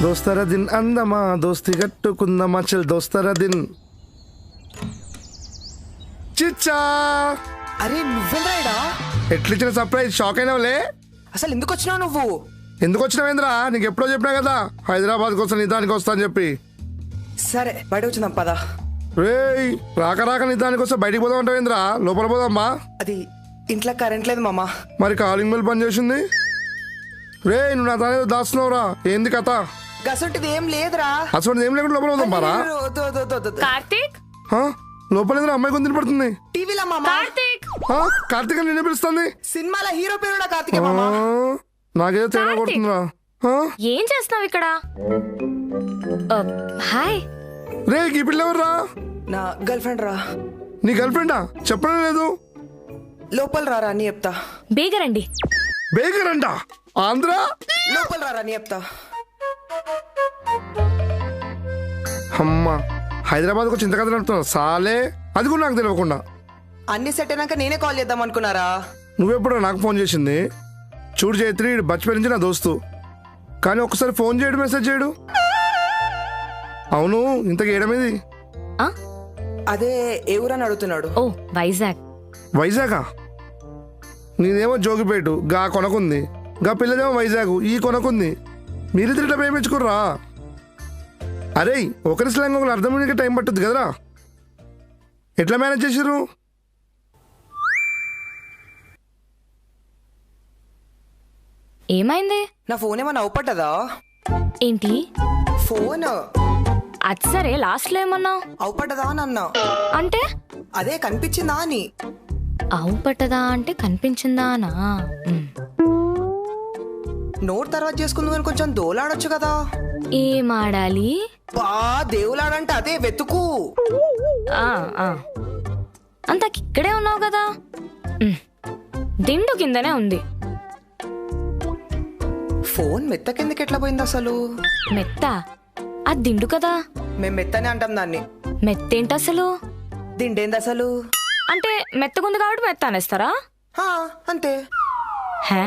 దోస్తర దిన్ అందమా దోస్తి కట్టుకుందమా చల్ దోస్తర దిన్ చిచ్చా. అరే నువ్వెంద్రాయిడా? ఎట్లిచ్చిన సర్ప్రైజ్ షాక్ అయినావులే. అసలు ఎందుకు వచ్చినావు నువ్వు? ఎందుకు వచ్చినావేంద్రా? నీకు ఎప్పుడో చెప్పినా కదా హైదరాబాద్ కోసం నిదానికి వస్తా అని చెప్పి. సరే బయట వచ్చిందాం పదా. రేయ్ రాక రాక నిదానికి వస్తే బయటికి పోదాం అంటావేంద్రా? లోపల పోదామ్మా. అది ఇంట్లో కరెంట్ లేదు మామా. మరి కాలింగ్ బెల్ పని చేసింది. రే నువ్వు నా తానేదో దాస్తున్నావురా, ఏంది కథ? గసంటిది ఏం లేదురా. అసలు ఏం లేకుండా లోపల పోదాం పారా. కార్తీక్ లోపల ఏదైనా అమ్మాయి కొంత పడుతుంది. టీవీలో మామా. కార్తీక్ కార్తీక్ నిన్నే పిలుస్తుంది. సినిమాల హీరో పేరు కార్తీకే మామా. నాకేదో తేడా కొడుతుందిరా. ఏం చేస్తున్నావు ఇక్కడ? హాయ్. రే ఈ పిల్ల ఎవర్రా? నా గర్ల్ ఫ్రెండ్ రా. నీ గర్ల్ ఫ్రెండా? చెప్పడం లేదు. లోపల రారా అని చెప్తా. బేగరండి. బేగర్ అంట ఆంధ్ర. లోపల రారా అని చెప్తా. అమ్మా హైదరాబాద్ వచ్చి ఇంత కథ నడుపుతున్నావు సాలే. అది కూడా నాకు తెలియకుండా. అన్ని సెట్ అయినాక నేనే కాల్ చేద్దాం అనుకున్నారా? నువ్వెప్పుడో నాకు ఫోన్ చేసింది. చూడు చైత్రి బచ్చిపోయి నుంచి నా దోస్తు, కానీ ఒక్కసారి ఫోన్ చేయడు మెసేజ్ చేయడు. అవును ఇంతకు ఏడమేది? అదే ఏ ఊరని అడుగుతున్నాడు. ఓ వైజాగ్. వైజాగా? నీదేమో జోగిపేటు గా కొనకుంది, గా పిల్లదేమో వైజాగ్ ఈ కొనకుంది. మీరిద్దరు ఇట్లా ప్రేమించుకుర్రా? అరే ఒకరి స్లాంగ్ ఒకరు అర్థమయ్యే టైం పట్టుద్ది కదరా. ఎట్లా మేనేజ్ చేసిర్రు? ఏమైంది? నా ఫోన్ ఏమన్నా అవుపట్టదా? ఏంటి ఫోన్ అది సరే లాస్ట్ లో ఏమన్నావు? అవుపట్టదా అని అన్నా. అంటే అదే కనిపించిందా అని. అవు పట్టదా అంటే కనిపించిందానా? నోట్ తర్వాత చేసుకుందామని కొంచెం దోలాడొచ్చు కదా. ఏం ఆడాలి? బా దేవులాడంటే అదే వెతుకు. అంతకి ఇక్కడే ఉన్నావు కదా. దిండు కిందనే ఉంది. ఫోన్ మెత్త కిందకి ఎట్లా పోయింది అసలు? మెత్త? అది దిండు కదా. మేము మెత్తనే అంటాం దాన్ని. మెత్తేంటి అసలు? దిండేంది అసలు? అంటే మెత్తగుంది కాబట్టి మెత్త అనేస్తారా? అంతే. హే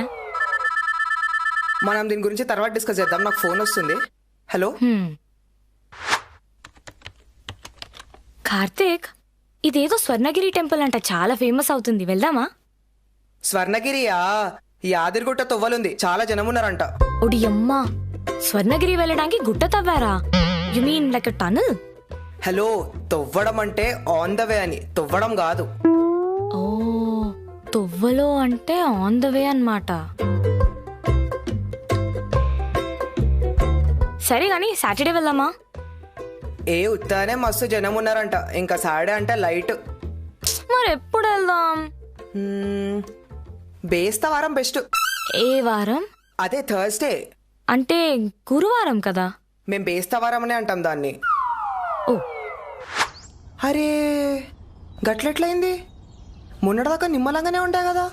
మనం దీని గురించి తర్వాత డిస్కస్ చేద్దాం. నాకు ఫోన్ వస్తుంది. హలో కార్తీక్, ఇదేదో స్వర్ణగిరి టెంపుల్ అంట, చాలా ఫేమస్ అవుతుంది, వెళ్దామా? స్వర్ణగిరియా? యాదిరిగుట్ట తొవ్వలుంది, చాలా జనం ఉన్నారంట. ఒడి అమ్మా, స్వర్ణగిరి వెళ్ళడానికి గుట్ట తవ్వారా? You mean like tunnel? Hello, తొవ్వడం అంటే ఆన్ ద వే అని, తొవ్వడం కాదు. ఓ తొవ్వలో అంటే ఆన్ ద వే అన్నమాట. సరే గాని సాటర్డే వెళ్దామా? ఏ ఉత్తానే మస్తు జనం ఉన్నారంట. ఇంకా సాడే అంటే లైట్. మరి ఎప్పుడు వెళ్దాం? బేస్తా వారం బెస్ట్. ఏ వారం? అదే థర్స్డే. అంటే గురువారం కదా. మేం బేస్తా వారం అనే అంటాం దాన్ని. ఓ అరే గట్లెట్లయింది? మొన్నటిదాకా నిమ్మలంగానే ఉంటాయి కదా,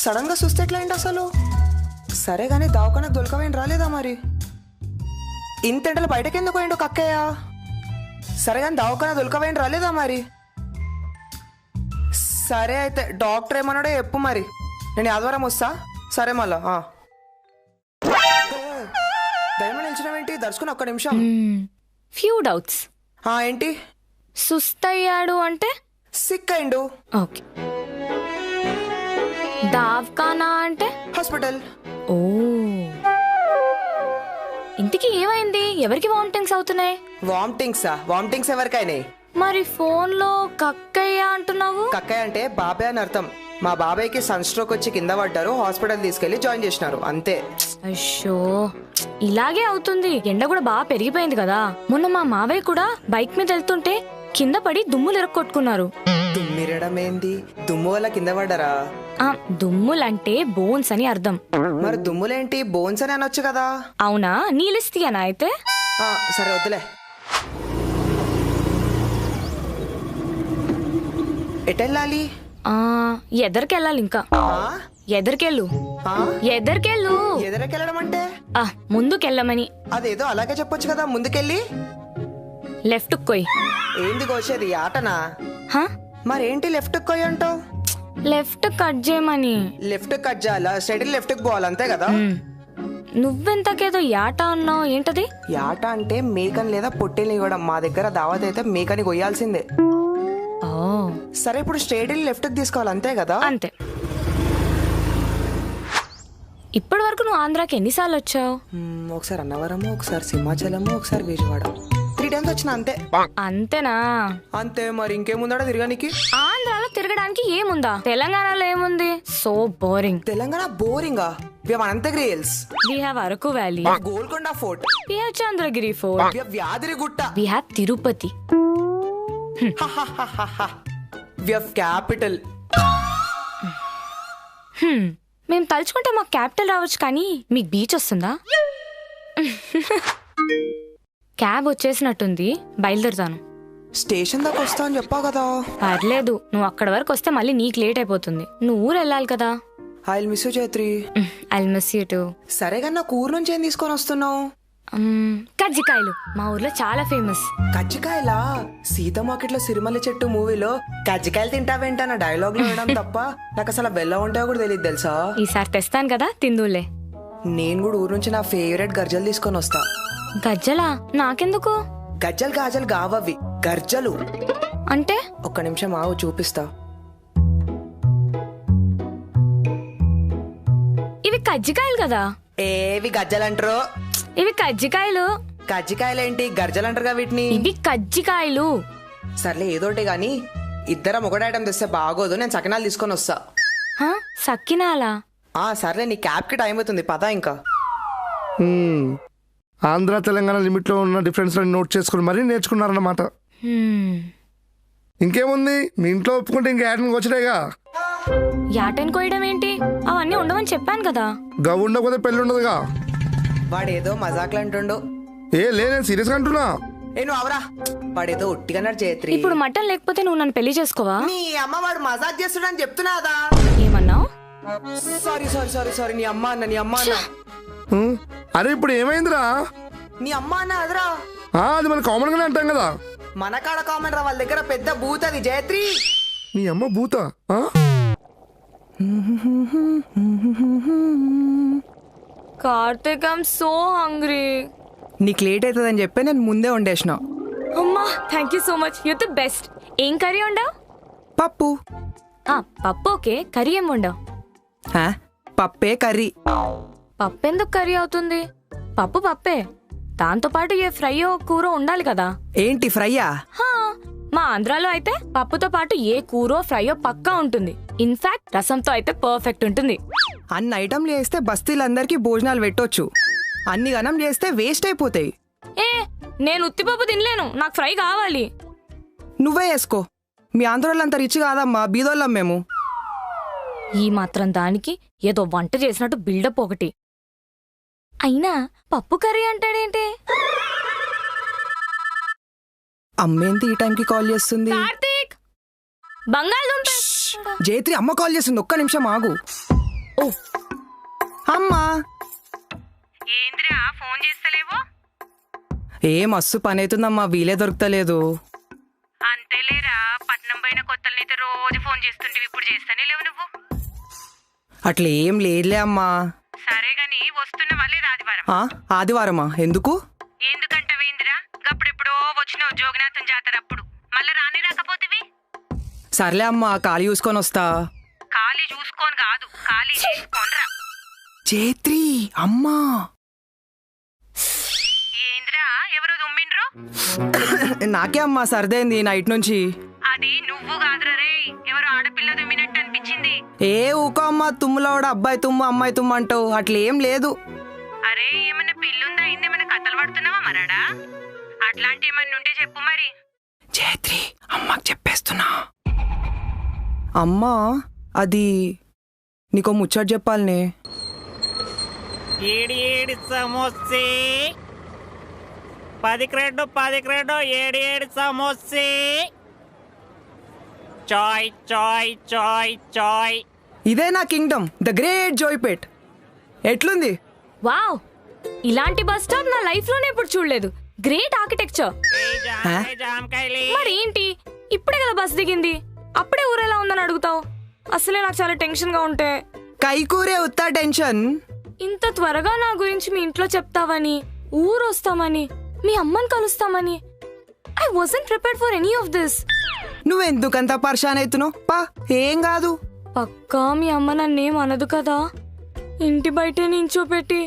సడన్ గా చూస్తే ఎట్లయింది అసలు? సరే గానీ దావకానికి దొరకవేంటి రాలేదా మరి? ఇంతెంటలు బయటకి ఎందుకు పోయిండు కక్కయ్య? సరే కానీ దావకాన దొరకవేంటి రాలేదా మరి? సరే అయితే డాక్టర్ ఏమన్నాడో చెప్పు మరి, నేను ఆదివారం వస్తా. సరే మళ్ళా దయమ నిలిచినవేంటి? దర్శకుని ఒక్క నిమిషం. Few doubts. ఏంటి? సుస్తయ్యాడు అంటే సిక్ అయిండు. ఓకే. దావ్కానా అంటే హాస్పిటల్. ఓ ఇంటికి ఏమైంది? ఎవరికి వామిటింగ్స్ అవుతున్నాయి? వామిటింగ్స్ ఎవరికైనా? మరి ఫోన్ లో కక్కయ్య అంటున్నావు? కక్కయ్య అంటే బాబాయ్ అని అర్థం. మా బాబాయ్కి సన్ స్ట్రోక్ వచ్చి కింద పడ్డారు, హాస్పిటల్ తీసుకెళ్లి జాయిన్ చేసినారు అంతే. అయ్యో ఇలాగే అవుతుంది. ఎండ కూడా బాగా పెరిగిపోయింది కదా. మొన్న మా మావయ్య కూడా బైక్ మీద వెళ్తుంటే కింద పడి దుమ్ములు ఇరక్కొట్టుకున్నారు. దుమ్మిరడం ఏంది? దుమ్ము వల్ల కింద పడ్డారా? దుమ్ములంటే బోన్స్ అని అర్థం. మరి దుమ్ములేంటి? బోన్స్ అని అనొచ్చు కదా. అవునా? నీ లిస్ట్ ఇయ్యనా అయితే? సరే వద్దులే. ఎటెళ్ళాలి? ఎదరికెళ్ళాలి. ఇంకా ఎదరికెళ్ళు. ఎదరికెళ్ళడం అంటే ముందుకెళ్ళమని. అదేదో అలాగే చెప్పొచ్చు కదా, ముందుకెళ్ళి లెఫ్ట్ కొయ్. ఏంది కోసేది? ఆటనా? మరేంటి లెఫ్ట్ కొయ్ అంటావు? లెఫ్ట్ కట్ చేయమని. లెఫ్ట్ కట్ చేయాలా? స్ట్రైట్ లెఫ్ట్ కి పోవాలి అంతే కదా. నువ్వెంతకేదో యాట అన్నావు, ఏంటది? యాట అంటే మేకని లేదా పొట్టేల్ని ఇవ్వడం. మా దగ్గర దావత్ అయితే మేకని కొయ్యాల్సిందే. ఓ సరే, ఇప్పుడు స్ట్రైట్ వెళ్ళి లెఫ్ట్కి తీసుకోవాలి, అంతే కదా? అంతే. ఇప్పటి వరకు నువ్వు ఆంధ్రాకి ఎన్నిసార్లు వచ్చావు? ఒకసారి అన్నవరము, ఒకసారి సింహాచలము, ఒకసారి విజయవాడ. 3 times వచ్చిన, అంతే. అంతేనా? అంతే, మరి ఇంకేముందా తిరగడానికి? ఆంధ్రాలో తిరగడానికి ఏముందా? తెలంగాణలో ఏముంది? So boring. తెలంగాణ బోరింగా? We have Ananthagiri hills, we have Araku valley, Golconda fort, we have Chandragiri fort, we have Yadagirigutta, we have Tirupati. We have capital. మేము తలుచుకుంటే మాకు క్యాపిటల్ రావచ్చు, కానీ మీకు బీచ్ వస్తుందా? క్యాబ్ వచ్చేసినట్టుంది, బయలుదేరుతాను. స్టేషన్ దాకా వస్తా అని చెప్పావు కదా. పర్లేదు, నువ్వు అక్కడ వరకు వస్తే మళ్ళీ నీకు లేట్ అయిపోతుంది. నువ్వు ఊరు వెళ్ళాలి కదా. I will miss you Chaitri. I'll miss you to. సరే కానీ నాకు ఊరు నుంచి ఏం తీసుకొని వస్తున్నావు? కజ్జికాయలు మా ఊర్లో చాలా ఫేమస్. కజ్జికాయలా? సీత మార్కెట్ లో సిరిమల్లి చెట్టు మూవీలో కజ్జికాయలు తింటావేంటన్న డైలాగ్ లో వినడం తప్ప నాకు అసలు వెళ్ళ ఉంటాయో కూడా తెలియదు తెలుసా. ఈసారి తెస్తాను కదా, తిందులే. నేను కూడా ఊరు నుంచి నా ఫేవరెట్ గర్జలు తీసుకొని వస్తా. గజ్జలా? నాకెందుకు? గజ్జలు గాజలు కావవి, గర్జలు. అంటే? ఒక్క నిమిషం ఆవు, చూపిస్తా. ఇవి కజ్జికాయలు కదా? ఏవి గజ్జలు అంటారు? ఇవి కజ్జికాయలు. కజ్జికాయలేంటి, గర్జలు అంటారుగా వీటిని. ఇవి కజ్జికాయలు. సర్లే, ఏదోటి గాని ఇద్దరం ఒకటి ఐటమ్ తెస్తే బాగోదు. నేను సకినాలు తీసుకొని వస్తా. సక్కినాలా? సర్లే, నీ క్యాబ్ కి టైం అవుతుంది, పదా ఇంకా. ఆంధ్ర తెలంగాణ లిమిట్లో ఉన్న డిఫరెన్స్ నోట్ చేసుకుని మరీ నేర్చుకున్నారన్నమాట. ఇంకేముంది, మీ ఇంట్లో ఒప్పుకుంటే ఇంకా యాటనికి వచ్చినాయిగా. యాటన్ కోయడం ఏంటి? అవన్నీ ఉండవని చెప్పాను కదా. గవ్ ఉండకపోతే పెళ్ళి ఉండదుగా. వాడేదో మజాక్లు అంటుండు. నేను సీరియస్ గా అంటున్నా. నువ్వు అవరా, వాడేదో ఉట్టిగన్నాడు చైత్రి. ఇప్పుడు మటన్ లేకపోతే నువ్వు నన్ను పెళ్లి చేసుకోవా? నీ అమ్మ వాడు మజాక్ చేస్తున్నాడని చెప్తున్నాదా? ఏమన్నావు? సారీ సారీ సారీ సారీ, నీ అమ్మ అన్న, నీ అమ్మ అన్న. అరే ఇప్పుడు ఏమైందిరా? నీ అమ్మ అన్న అదరా. అది మన కామన్ గానే అంటాం కదా. మన కాడ కామన్ రా, వాళ్ళ దగ్గర పెద్ద బూత్ అది జయత్రి. నీ అమ్మ బూత. Karthik, I'm so hungry. నీకు లేట్ అవుతుందని చెప్పి నేను ముందే వండేసిన. అమ్మా, thank you so much, you the best. ఏం కర్రీ వండావు? పప్పు. పప్పు ఓకే, కర్రీ ఏం వండావు? పప్పే కర్రీ. పప్పు ఎందుకు కర్రీ అవుతుంది? పప్పు పప్పే, దాంతో పాటు ఏ ఫ్రైయో కూర ఉండాలి కదా. ఏంటి ఫ్రైయా? మా ఆంధ్రాలో అయితే పప్పుతో పాటు ఏ కూరో ఫ్రైయో పక్కా ఉంటుంది. ఇన్ఫాక్ట్ రసంతో అయితే పర్ఫెక్ట్ ఉంటుంది. అన్ని ఐటమ్లు చేస్తే బస్తీలందరికీ భోజనాలు పెట్టొచ్చు, అన్ని గనం చేస్తే వేస్ట్ అయిపోతాయి. నేను ఉత్తిపప్పు తినలేను, నాకు ఫ్రై కావాలి. నువ్వే వేసుకో. మీ ఆంధ్రోళ్ళంతా రిచ్ కాదమ్మా, బీదోళ్ళం మేము. ఈ మాత్రం దానికి ఏదో వంట చేసినట్టు బిల్డప్ ఒకటి. అయినా పప్పు కర్రీ అంటాడేంటి? అమ్మేంటి ఈ టైంకి కాల్ చేస్తుంది? కార్తీక్, బంగాళదుంప. జయత్రి, అమ్మ కాల్ చేస్తుంది, ఒక్క నిమిషం ఆగు. ఓ అమ్మా, ఏంద్రా ఫోన్ చేస్తలేవు? మస్తు పని అవుతుందమ్మా, వీలే దొరుకుతలేదు. అంతేలేరా, పట్నం పోయిన కొత్తలనైతే రోజు ఫోన్ చేస్తుంటివి, ఇప్పుడు చేస్తానే లేవు నువ్వు. అట్లా ఏం లేదులే అమ్మా. సరే గాని వస్తున్న వాళ్ళే ఆదివారం. ఆదివారమా? ఎందుకు? ఎందుకంటవేందిరా, గప్పుడెప్పుడో వచ్చినావు జోగినాథం జాతర అప్పుడు, మళ్ళా రాని రాకపోతివి. సర్లే అమ్మా, ఖాళీ చూసుకొని వస్తా. ఖాళీ చూసుకొని కాదు, ఖాళీ చేసుకోనరా. జయత్రి, అమ్మా. ఏంద్రా, ఎవరో దుమ్మిండ్రు? నాకే అమ్మా, సర్దైంది నైట్ నుంచి. అది నువ్వు కాదురా రే, ఎవరో ఆడపిల్ల దుమ్మినట్టు అనిపించింది. ఊకో అమ్మా, తుమ్ములోడ అబ్బాయి తుమ్ము అమ్మాయి తుమ్ము అంటావు, అట్లేం లేదు. అరే, ఏమన్నా పిల్లుందా, ఇందేమన్నా కథలు పడుతున్నావా మరాడా? అట్లాంటి ఏమన్నా ఉంటే చెప్పు మరి. జయత్రి, అమ్మకి చెప్పేస్తున్నా. అమ్మా, అది నీకో ముచ్చట చెప్పాలనే. ఏడి ఏడి సమోసే 10 క్రెడ్డు ఏడి సమోసే. చాయ్ చాయ్ చాయ్ చాయ్. ఇదే నా కింగ్డమ్, ద గ్రేట్ జోయ్పేట్. ఎట్లుంది? వావ్, ఇలాంటి బస్ స్టాప్ నా లైఫ్ లోనే ఇప్పుడు చూడలేదు. Great architecture. మరి ఏంటి, ఇప్పుడే కదా బస్ దిగింది, అప్పుడే ఊరెలా ఉందని అడుగుతావు? అసలే నాకు చాలా టెన్షన్ గా ఉంటే. కైకూరే ఉత్తా టెన్షన్. ఇంత త్వరగా నా గురించి మీ ఇంట్లో చెప్తావని, ఊరు వస్తామని, మీ అమ్మని కలుస్తామని I wasn't prepared for any of this. నువ్వెందుకంత పర్షాన్ అవుతున్నావు? పా, ఏం కాదు. పక్కా మీ అమ్మ నన్నేం అనదు కదా? ఇంటి బయటే నించోపెట్టి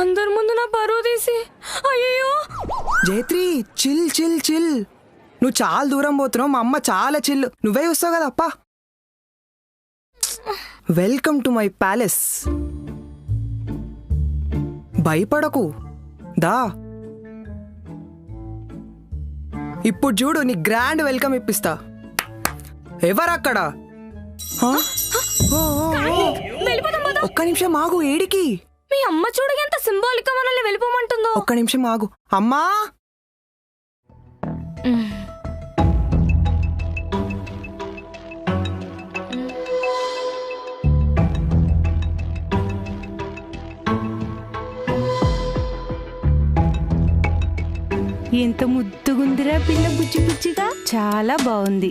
అందరి ముందు నా పరువు తీసి, అయ్యో. జైత్రి, చిల్ చిల్ చిల్. నువ్వు చాలా దూరం పోతున్నావు, మా అమ్మ చాలా చిల్. నువ్వే చూస్తావు కదా అప్పా. Welcome to my palace. భయపడకు, దా. ఇప్పుడు చూడు, నీ గ్రాండ్ వెల్కమ్ ఇప్పిస్తా. ఎవరక్కడ? హా? ఓ, ఓ, ఓ. వెళ్ళిపోతాం పద. ఒక్క నిమిషం ఆగు. ఏడికి? మీ అమ్మ చూడగా ఎంత సింబాలిక్ గా మనల్ని వెళ్ళిపోమంటుందో. ఒక్క నిమిషం ఆగు. అమ్మా, ఎంత ముద్దుగుందిరా పిల్ల, బుజ్జి బుజ్జిగా. చాలా బాగుంది.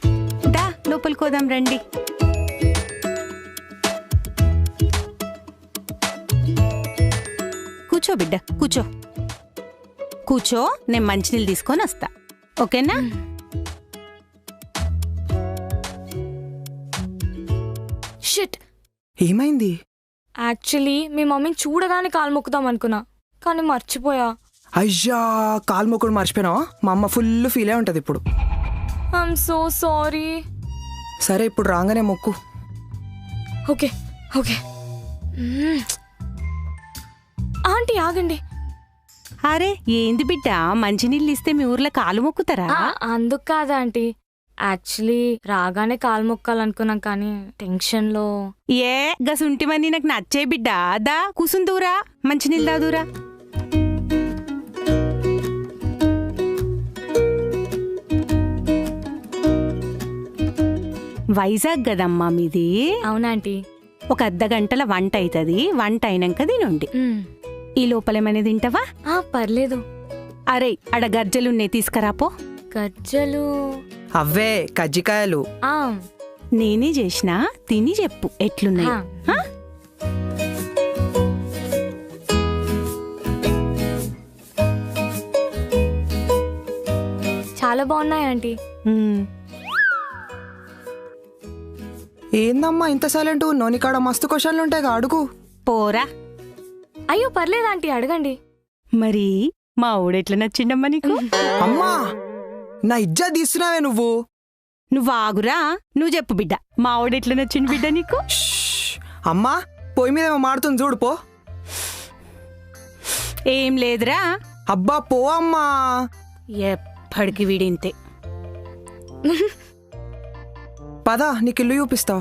దా లోపలికి పోదాం రండి. కూర్చో బిడ్డ, కూర్చో కూర్చో. నేను మంచినీళ్ళు తీసుకొని వస్తా, ఓకేనా? షిట్. ఏమైంది? యాక్చువల్లీ మీ మమ్మీని చూడగానే కాలు మొక్కుదాం అనుకున్నా, కానీ మర్చిపోయా. అయ్యా, కాలు మొక్కుడు మర్చిపోయినావా? మా అమ్మ ఫుల్ ఫీల్ అయి ఉంటది ఇప్పుడు. I'm so sorry. సరే, ఇప్పుడు రాగానే మొక్కు. Okay okay. ఆంటీ ఆగండి. అరే ఏంది బిడ్డ, మంచినీళ్ళు ఇస్తే మీ ఊర్లో కాలు మొక్కుతారా? అందుకు కాదా ఆంటీ, యాక్చువల్లీ రాగానే కాలు మొక్కాలనుకున్నాం కానీ టెన్షన్ లో. ఏ గసుంటివన్నీ నాకు నచ్చే బిడ్డ. దా కూసుందూరా, మంచినీళ్ళు దాదూరా. వైజాగ్ గదమ్మా మీది? అవునాంటీ. ఒక అర్ధగంటల వంట అవుతుంది, వంట అయినాక తినండి. ఈ లోపలేమనే తింటావా? పర్లేదు. అరే అడ గర్జలున్నాయి, తీసుకురాపో. గజ్జలు? అవే కజ్జికాయలు. నేనే చేసినా, తిని చెప్పు ఎట్లున్నాయి. ఆ. చాలా బాగున్నాయి ఆంటీ. ఏందమ్మా ఇంత సైలెంట్ ఉన్నావు? నీ కాడ మస్తు క్వశ్చన్లు ఉంటాయి, అడుగు. పోరా. అయ్యో పర్లేదు ఆంటీ, అడగండి. మరి మా ఊడెట్లా నచ్చిండమ్మా నీకు? అమ్మా, నా ఇజ్జత్ తీస్తున్నావే నువ్వు. నువ్వు ఆగురా, నువ్వు చెప్పు బిడ్డ, మా ఊడెట్లా నచ్చింది బిడ్డ నీకు? అమ్మా, పొయ్యి మీద ఏమో మాడుతుంది చూడు, పో. ఏం లేదురా. అబ్బా పో అమ్మా. ఎప్పటికి వీడింతే. పద, నీకు ఇల్లు చూపిస్తా.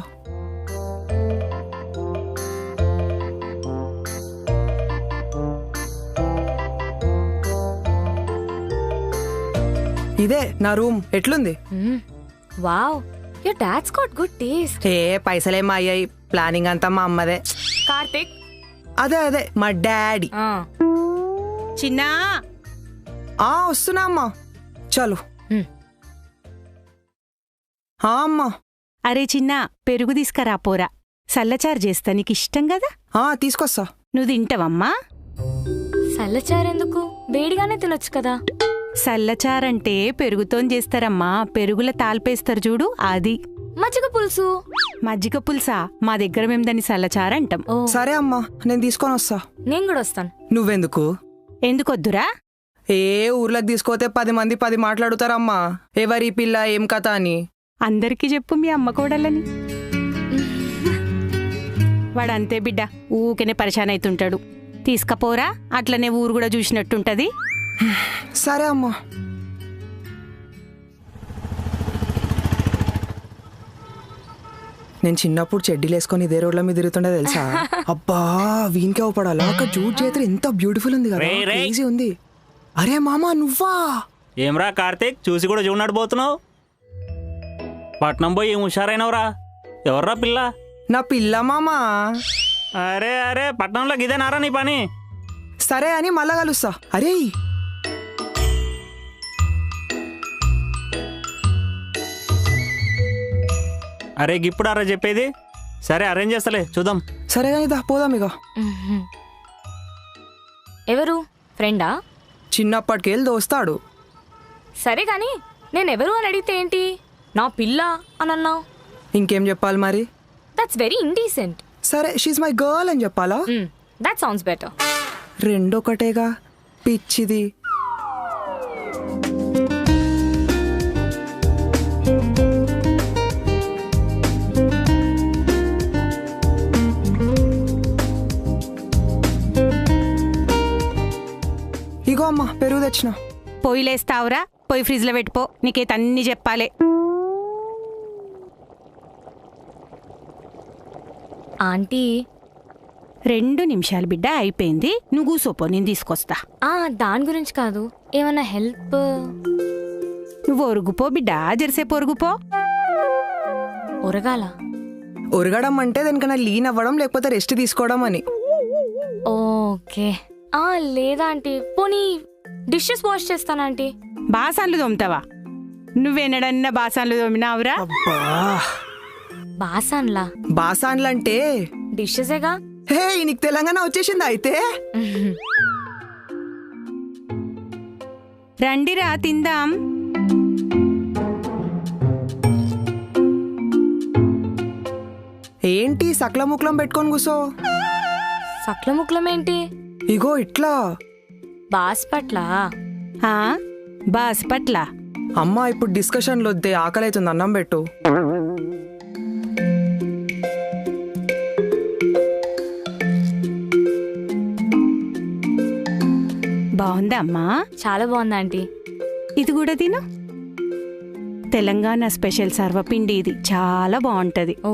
ఇదే నా రూమ్. ఎట్లుంది? Wow, your dad's got good taste. ఏ పైసలేమో అయ్యాయి, ప్లానింగ్ అంతా మా అమ్మదే. కార్తిక్. అదే అదే మా డాడీ. చిన్నా వస్తున్నా అమ్మా. చలో. అమ్మా. అరే చిన్నా, పెరుగు తీసుకురా పోరా, సల్లచారు చేస్తా, నీకు ఇష్టం కదా. తీసుకొస్తా. నువ్వు తింటావమ్మా? సల్లచారెందుకు, వేడిగానే తినొచ్చు కదా. సల్లచారంటే పెరుగుతోని చేస్తారమ్మా, పెరుగుల తాల్పేస్తారు చూడు, అది. మజ్జిగ పులుసు. మజ్జిగ పులుసా? మా దగ్గర మేము దాన్ని సల్లచారంటాం. సరే అమ్మా, నేను తీసుకొని వస్తా. నేను కూడా వస్తాను. నువ్వెందుకు? ఎందుకొద్దురా? ఏ ఊర్లోకి తీసుకోతే 10 మంది 10 మాట్లాడుతారమ్మా, ఎవరి పిల్ల ఏం కథ అని. అందరికీ చెప్పు మీ అమ్మ కోడలని. వాడంతే బిడ్డ, ఊకెనే పరిశాన్ అవుతుంటాడు. తీసుకపోరా, అట్లనే ఊరు కూడా చూసినట్టుంటది. సరే అమ్మా. నేను చిన్నప్పుడు చెడ్డీలు వేసుకొని ఇదే రోడ్ల మీద తిరుగుతుండే తెలుసా. అబ్బా, వీనికే అవపడాలా. అక్కడ జూట్ చేతులు ఎంత బ్యూటిఫుల్ ఉంది కదా, ఈజీ ఉంది. అరే మామా, నువ్వా? ఏమ్రా కార్తీక్, చూసి కూడా చూడనాడు పోతున్నావు. పట్నం పోయి ఏం హుషారైనవరా? ఎవర్రా పిల్ల? నా పిల్ల మామా. అరే అరే, పట్నంలో గిదేనారా నీ పని? సరే అని మళ్ళా కలుస్తా. అరే అరే గిప్పుడు అరే చెప్పేది. సరే అరేంజ్ చేస్తలే, చూద్దాం. సరే కానీ దా పోదాం ఇక. ఎవరు? ఫ్రెండా? చిన్నప్పటికెళ్ళి దోస్తాడు. సరే గాని నేనెవరు అని అడిగితే ఏంటి నా పిల్ల అని అన్నావు? ఇంకేం చెప్పాలి మరి? That's very indecent. సరే షీజ్ మై గర్ల్ అని చెప్పాలా? That sounds better. రెండొకటేగా పిచ్చిది. ఇగో అమ్మా పెరుగు తెచ్చిన. పొయ్యిలేస్తావురా? పొయ్యి ఫ్రిడ్జ్లో పెట్టుకో, నీకైతే అన్ని చెప్పాలి. ఆంటీ 2 నిమిషాలు బిడ్డ, అయిపోయింది. నువ్వు కూసోపో, నేను తీసుకొస్తా. దాని గురించి కాదు, ఏమన్నా హెల్ప్? నువ్వు ఒరుగుపో బిడ్డ, జెర్సేపు ఒరుగుపో. ఒరగాల? ఒరగడం అంటే దానికన్నా లీన్ అవ్వడం లేకపోతే రెస్ట్ తీసుకోవడం అని. ఓకే. లేదా ఆంటీ, పోనీ డిషెస్ వాష్ చేస్తానా ఆంటీ? బాసాన్లు తోముతావా? నువ్వెన్నడన్నా బాసాన్లు తోమినావురా? అబ్బా, బాసాన్లా? బాసాన్లంటే డిషెసేగా. హే నీకు తెలంగాణ వచ్చేసిందా అయితే? రండిరా తిందాం. ఏంటి సక్ల ముక్లం పెట్టుకొని కూసో? సక్ల ముక్లం ఏంటి? ఇగో ఇట్లా. బాస్పట్ల? బాస్పట్ల. అమ్మా ఇప్పుడు డిస్కషన్లు వద్దే, ఆకలి అవుతుంది, అన్నం పెట్టు. బాగుందా అమ్మా? చాలా బాగుంది ఆంటీ. ఇది కూడా తిను. తెలంగాణ స్పెషల్ సర్వపిండి ఇది, చాలా బాగుంటది. ఓ,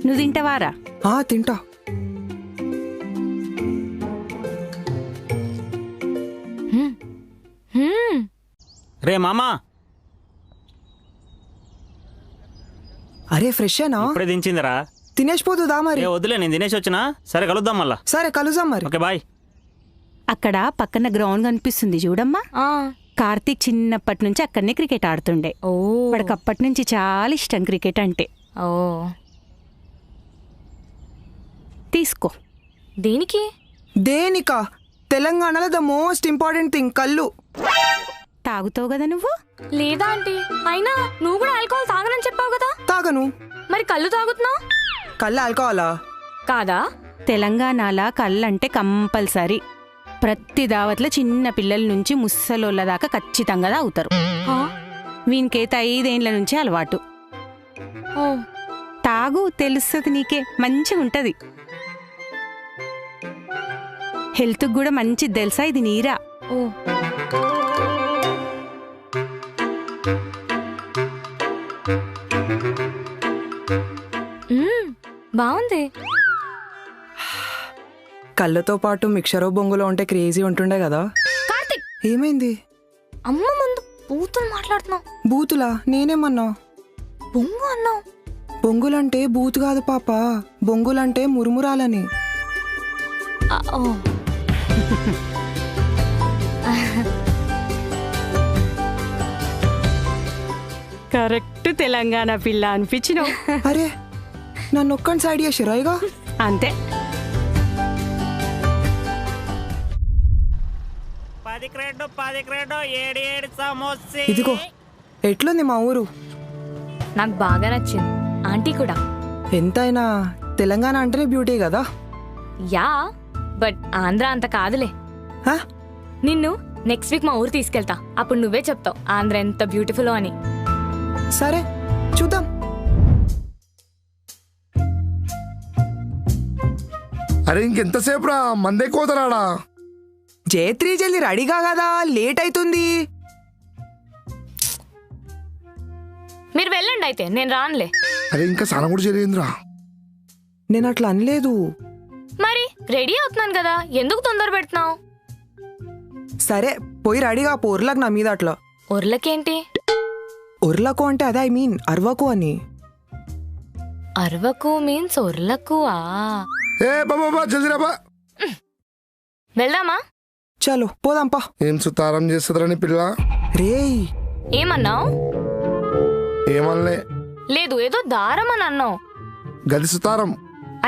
నువ్వు తింటావారా? తింటా. రే మామా, అరే ఫ్రెషేనా? ఇప్పుడే దించిందిరా. తినేసిపోతుందా మరి? వద్దులే, నేను తినేసి వచ్చినా. సరే కలుద్దాం మళ్ళా. సరే కలుద్దాం మరి. Okay bye. అక్కడ పక్కన గ్రౌండ్ కనిపిస్తుంది చూడమ్మా. కార్తీక్ చిన్నప్పటి నుంచి అక్కడనే క్రికెట్ ఆడుతుండే. వాడికి అప్పటి నుంచి చాలా ఇష్టం క్రికెట్ అంటే. ఓ, తీసుకో. దేనికి? దేనికా? తెలంగాణలో ద మోస్ట్ ఇంపార్టెంట్ థింగ్ కళ్ళు. తాగుతావు కదా నువ్వు? లేదా ఆంటీ, అయినా నువ్వు కూడా ఆల్కహాల్ తాగనని చెప్పావు కదా. తాగను. మరి కళ్ళు తాగుతున్నావు? కళ్ళు ఆల్కహాలా? కాదా? తెలంగాణలో కళ్ళంటే కంపల్సరీ. ప్రతి దావత్లో చిన్న పిల్లల నుంచి ముసలోళ్ళ దాకా ఖచ్చితంగా తాగుతారు. వీనికైతే 5 ఏండ్ల నుంచి అలవాటు. తాగు, తెలుస్తుంది నీకే, మంచిగా ఉంటది. హెల్త్కి కూడా మంచిది తెలుసా ఇది నీరా. బాగుంది. కళ్ళతో పాటు మిక్చరో బొంగులో ఉంటే క్రేజీ ఉంటుండే కదా. కార్తీక్, ఏమైంది? అమ్మ ముందు బూతులు మాట్లాడుతున్నావు. బూతులా? నేనేమన్నా? బొంగు అన్నావు. బొంగులంటే బూతు కాదు పాప, బొంగులంటే మురుమురాలని. కరెక్ట్ తెలంగాణ పిల్ల అనిపించినావు. అరే నన్ను ఒక్కని సైడ్ చేసిరా ఇక. అంతే. ఇదిగో ఎట్లుంది మా ఊరు? నాకు బాగా నచ్చింది. ఆంటీ కూడా. ఎంతైనా తెలంగాణ అంటేనే బ్యూటీ కదా. యా, బట్ ఆంధ్ర అంత కాదులే. నిన్ను నెక్స్ట్ వీక్ మా ఊరు తీసుకెళ్తా, అప్పుడు నువ్వే చెప్తావు ఆంధ్ర ఎంత బ్యూటిఫుల్ అని. సరే చూద్దాం. అరే ఇంకెంతసేపు రా, మందే కోతరాడా. జయత్రి జల్ది రెడీగా కదా, లేట్ అవుతుంది. మీరు వెళ్ళండి అయితే, నేను రానులే. అరే ఇంకా స్నానం కూడా చేయలేదురా. నేను అట్లా అనలేదు. మరి రెడీ అవుతున్నాను కదా, ఎందుకు తొందర పెడుతున్నావు? సరే పోయి రెడీగా పొర్లకు నా మీద అట్లా. ఒర్లకేంటి? ఒర్లకు అంటే అదే, ఐ మీన్ అరవకు అని. అరవకు మీన్స్ ఒర్లకువా? ఏ బాబా జల్దీ రాబా. వెళ్దామా? చలో పోదాంపా. ఏం సుతారం చేస్తుందిరా నీ పిల్ల? రేయ్ ఏమన్నావు? ఏమనలే. లేదు, ఏదో దారం అని అన్నావు. గది సుతారం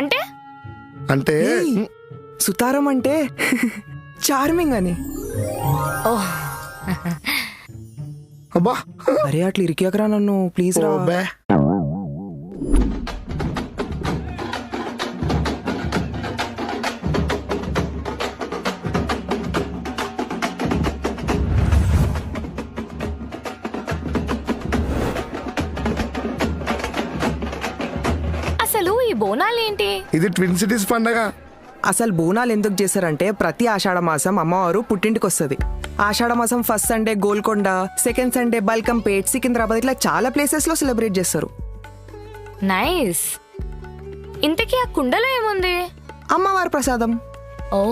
అంటే అంటే సుతారం అంటే చార్మింగ్ అని. అబ్బా అరే అట్లా ఇరికియకరా నన్ను ప్లీజ్ రా. బే అసలు ఈ బోనాలేంటి? ఇది ట్విన్ సిటీస్ పండగ. అసలు బోనాలు ఎందుకు చేశారంటే ప్రతి ఆషాఢ మాసం అమ్మవారు పుట్టింటికి వస్తుంది. ఆషాఢ మాసం first Sunday Golconda, second Sunday Balkampet, Secunderabad ఇట్లా చాలా ప్లేసెస్ లో సెలబ్రేట్ చేస్తారు. నైస్. ఇంతకీ ఆ కుండలో ఏముంది? అమ్మవారి ప్రసాదం. ఓ,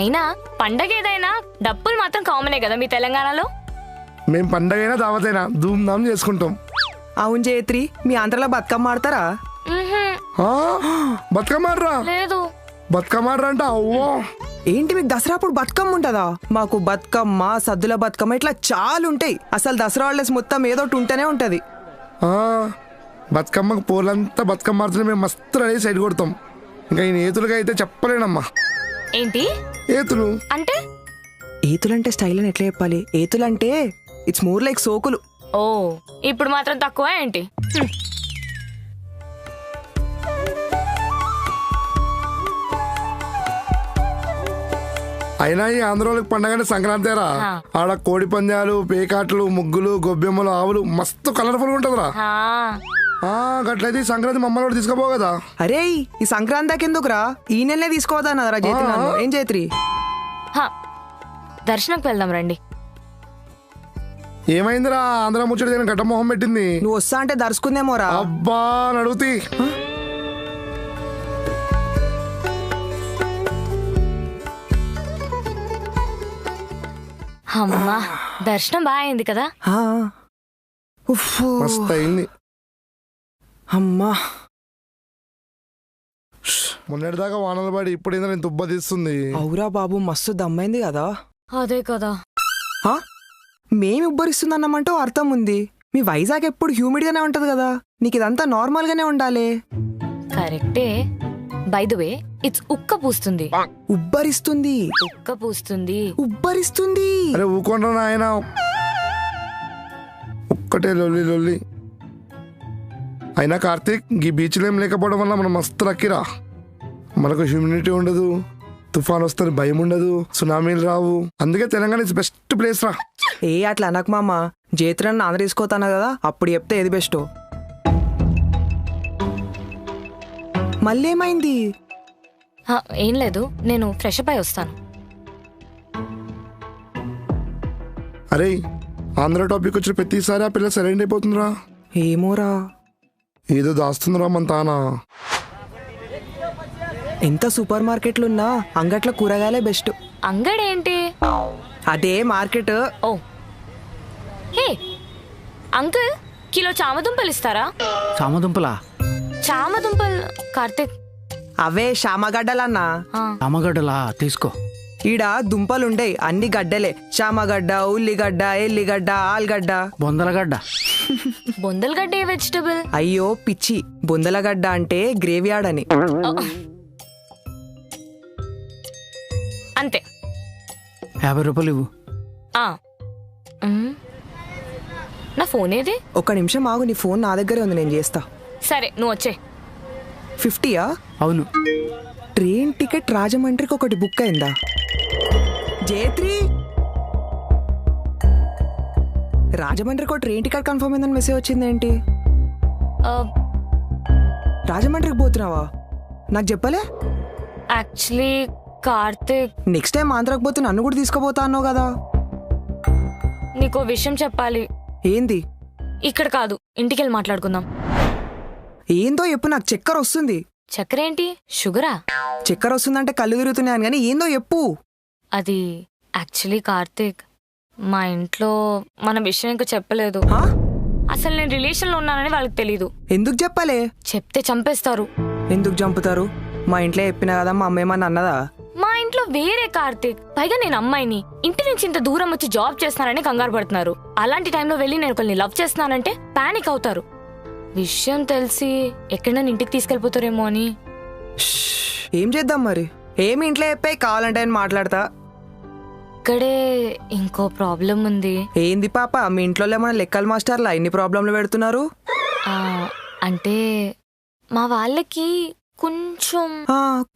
అయినా పండగ ఏదైనా డప్పులు మాత్రం కామనే కదా మీ తెలంగాణలో? మేం పండగైనా దావతైనా ధూమ్ ధామ్ చేసుకుంటాం. అవును జయత్రి, మీ ఆంధ్రలో బతుకమ్మ ఆడతారా? మ్హూ. ఆ, బతుకమ్మ ఆడరా? లేదు. బతుకమ్మ ఆడరా అంట. అవ్వో ఏంటి మీకు దసరా అప్పుడు బతుకమ్మ ఉంటుందా? మాకు బతుకమ్మ, సద్దుల బతుకమ్మ ఇట్లా చాలా ఉంటాయి. అసలు దసరా హాలిడేస్ మొత్తం ఏదో ఒకటి ఉంటేనే ఉంటది. ఆ, బతుకమ్మకు పోలంతా బతుకమ్మ ఆడుతుంటే మేము మస్తు రెడీ సైడ్ కొడతాం. ఇంకా ఈయన ఏతులుగా అయితే చెప్పలేనమ్మా. ఏంటి ఏతులు అంటే? ఏతులంటే స్టైల్ అని ఎట్లా చెప్పాలి? ఏతులంటే ఇట్స్ మోర్ లైక్ సోకులు. ఓ, ఇప్పుడు మాత్రం తక్కువ ఏంటి? అయినా ఈ ఆంధ్రోళ్ళకి పండగ సంక్రాంతిరా. ఆ. ఆడ కోడి పందాలు, పేకాట్లు, ముగ్గులు, గొబ్బెమ్మలు, ఆవులు మస్తు కలర్ఫుల్ గా ఉంటదిరా. గట్లయితే ఈ సంక్రాంతి మమ్మల్ని కూడా తీసుకుపో కదా. అరే ఈ సంక్రాంతి దాకా ఎందుకురా? ఈ నెలనే తీసుకోవద్దన్నదరా జయత్రి నన్ను. ఏం జయత్రి? దర్శనంకి వెళ్దాం రండి. ఏమైందిరా ఆంధ్ర ముచ్చట నేను గడ్డ మొహం పెట్టింది. నువ్వు వస్తా అంటే దర్శకుందేమోరా. అబ్బా నడుగుతీ. అమ్మా, దర్శనం బాగా అయింది కదా? ఆ. ఉఫ్. మస్తు అయింది. అమ్మా మొన్నటిదాకా వానలు పడి ఇప్పుడు ఏందో నేను తుబ్బ తీస్తుంది. అవురా బాబు, మస్తు దమ్మైంది కదా. అదే కదా. మేము ఉబ్బరిస్తుందన్నమంటూ అర్థం ఉంది. మీ వైజాగ్ ఎప్పుడు హ్యూమిడ్ గానే ఉంటది కదా, నీకు ఇదంతా నార్మల్ గానే ఉండాలి. కరెక్టే. బై ద వే, ఇట్స్ ఉక్క పూస్తుంది. ఉబ్బరిస్తుంది, ఉక్క పూస్తుంది. ఉబ్బరిస్తుంది. అరే ఊకొండ్రా నాయన. ఒక్కటే లొల్లి లొల్లి. అయినా కార్తీక్, ఈ బీచ్లో ఏం లేకపోవడం వల్ల మనం మస్తు లక్కీరా. మనకు హ్యూమిడిటీ ఉండదు, తుఫాన్ వస్తుంది భయం ఉండదు, సునామీలు రావు. అందుకే తెలంగాణ ఇస్ బెస్ట్ ప్లేస్ రా. ఏ అట్లా అనకు మామ. జేత్రని ఆంధ్ర తీసుకోతాను కదా, అప్పుడు చెప్తే ఏది బెస్టో. మళ్ళీ ఏమైంది? ఏం లేదు, నేను ఫ్రెష్ అప్ అయి వస్తాను. అరే ఆంధ్ర టాపిక్ వచ్చిన ప్రతిసారి ఆ పిల్ల సరైన అయిపోతుందిరా. ఏమోరా, ఏదో దాస్తుందిరా మన తానా. ఎంత సూపర్ మార్కెట్లున్నా అంగట్ల కూరగాయలే బెస్ట్. అంగడేంటి? అదే మార్కెట్. ఓ హే అంకుల్, కిలో చామదుంపలు ఇస్తారా? చామదుంపలా? చామదుంపలు కార్తిక్. అవే శామగడ్డలన్నా. చామగడ్డలా? తీసుకో. ఈడ దుంపలుండయి, అన్ని గడ్డలే. చామగడ్డ, ఉల్లిగడ్డ, ఎల్లిగడ్డ, ఆలుగడ్డ. బొందలగడ్డ. బొందలగడ్డ ఏ వెజిటబుల్? అయ్యో పిచ్చి, బొందలగడ్డ అంటే గ్రేవ్యార్డ్ అని. అంతే. 50 రూపాయలు ఇవ్వు. నా ఫోన్ ఏది? ఒక్క నిమిషం ఆగు, నీ ఫోన్ నా దగ్గరే ఉంది, నేను చేస్తా. సరే నువ్వు వచ్చే. 50యా? అవును. ట్రైన్ టికెట్ రాజమండ్రికి ఒకటి బుక్ అయిందా? జయత్రి, రాజమండ్రికి ఒక ట్రైన్ టికెట్ కన్ఫర్మ్ అయిందని మెసేజ్ వచ్చింది ఏంటి? రాజమండ్రికి పోతున్నావా? నాకు చెప్పలే. యాక్చువల్లీ కార్తిక్, నెక్స్ట్ టైం ఆంధ్రాకి పోతే నన్ను కూడా తీసుకుపోతా అన్నావు కదా. నీకో విషయం చెప్పాలి. ఏంది? ఇక్కడ కాదు, ఇంటికెళ్ళి మాట్లాడుకుందాం. ఏందో చెప్పు, నాకు చక్కెర వస్తుంది. చక్కెర ఏంటి? షుగరా? చక్కెర వస్తుందంటే కళ్ళు తిరుగుతున్నాను కానీ ఏందో చెప్పు. అది యాక్చువల్లీ కార్తిక్, మా ఇంట్లో మన విషయం ఇంకా చెప్పలేదు. అసలు నేను రిలేషన్లో ఉన్నానని వాళ్ళకి తెలీదు. ఎందుకు చెప్పలే? చెప్తే చంపేస్తారు. ఎందుకు చంపుతారు? మా ఇంట్లో చెప్పినా కదా, మా అమ్మ ఏమన్నా అన్నదా? మా ఇంట్లో వేరే కార్తిక్, పైగా నేను అమ్మాయిని, ఇంటి నుంచి ఇంత దూరం వచ్చి జాబ్ చేస్తున్నానని కంగారు పడుతున్నారు. అలాంటి టైంలో వెళ్ళి నేను ఒకరిని లవ్ చేస్తున్నానంటే పానిక్ అవుతారు. విషయం తెలిసి ఎక్కడైనా ఇంటికి తీసుకెళ్ళిపోతారేమో అని. ఏం చేద్దాం మరి? ఏమి ఇంట్లో చెప్పాయి, కావాలంటే నేను మాట్లాడతా. ఇక్కడే ఇంకో ప్రాబ్లం ఉంది. ఏంది పాప, మీ ఇంట్లో ఏమైనా లెక్కల మాస్టర్లా ఇన్ని ప్రాబ్లంలు పెడుతున్నారు? అంటే మా వాళ్ళకి కొంచెం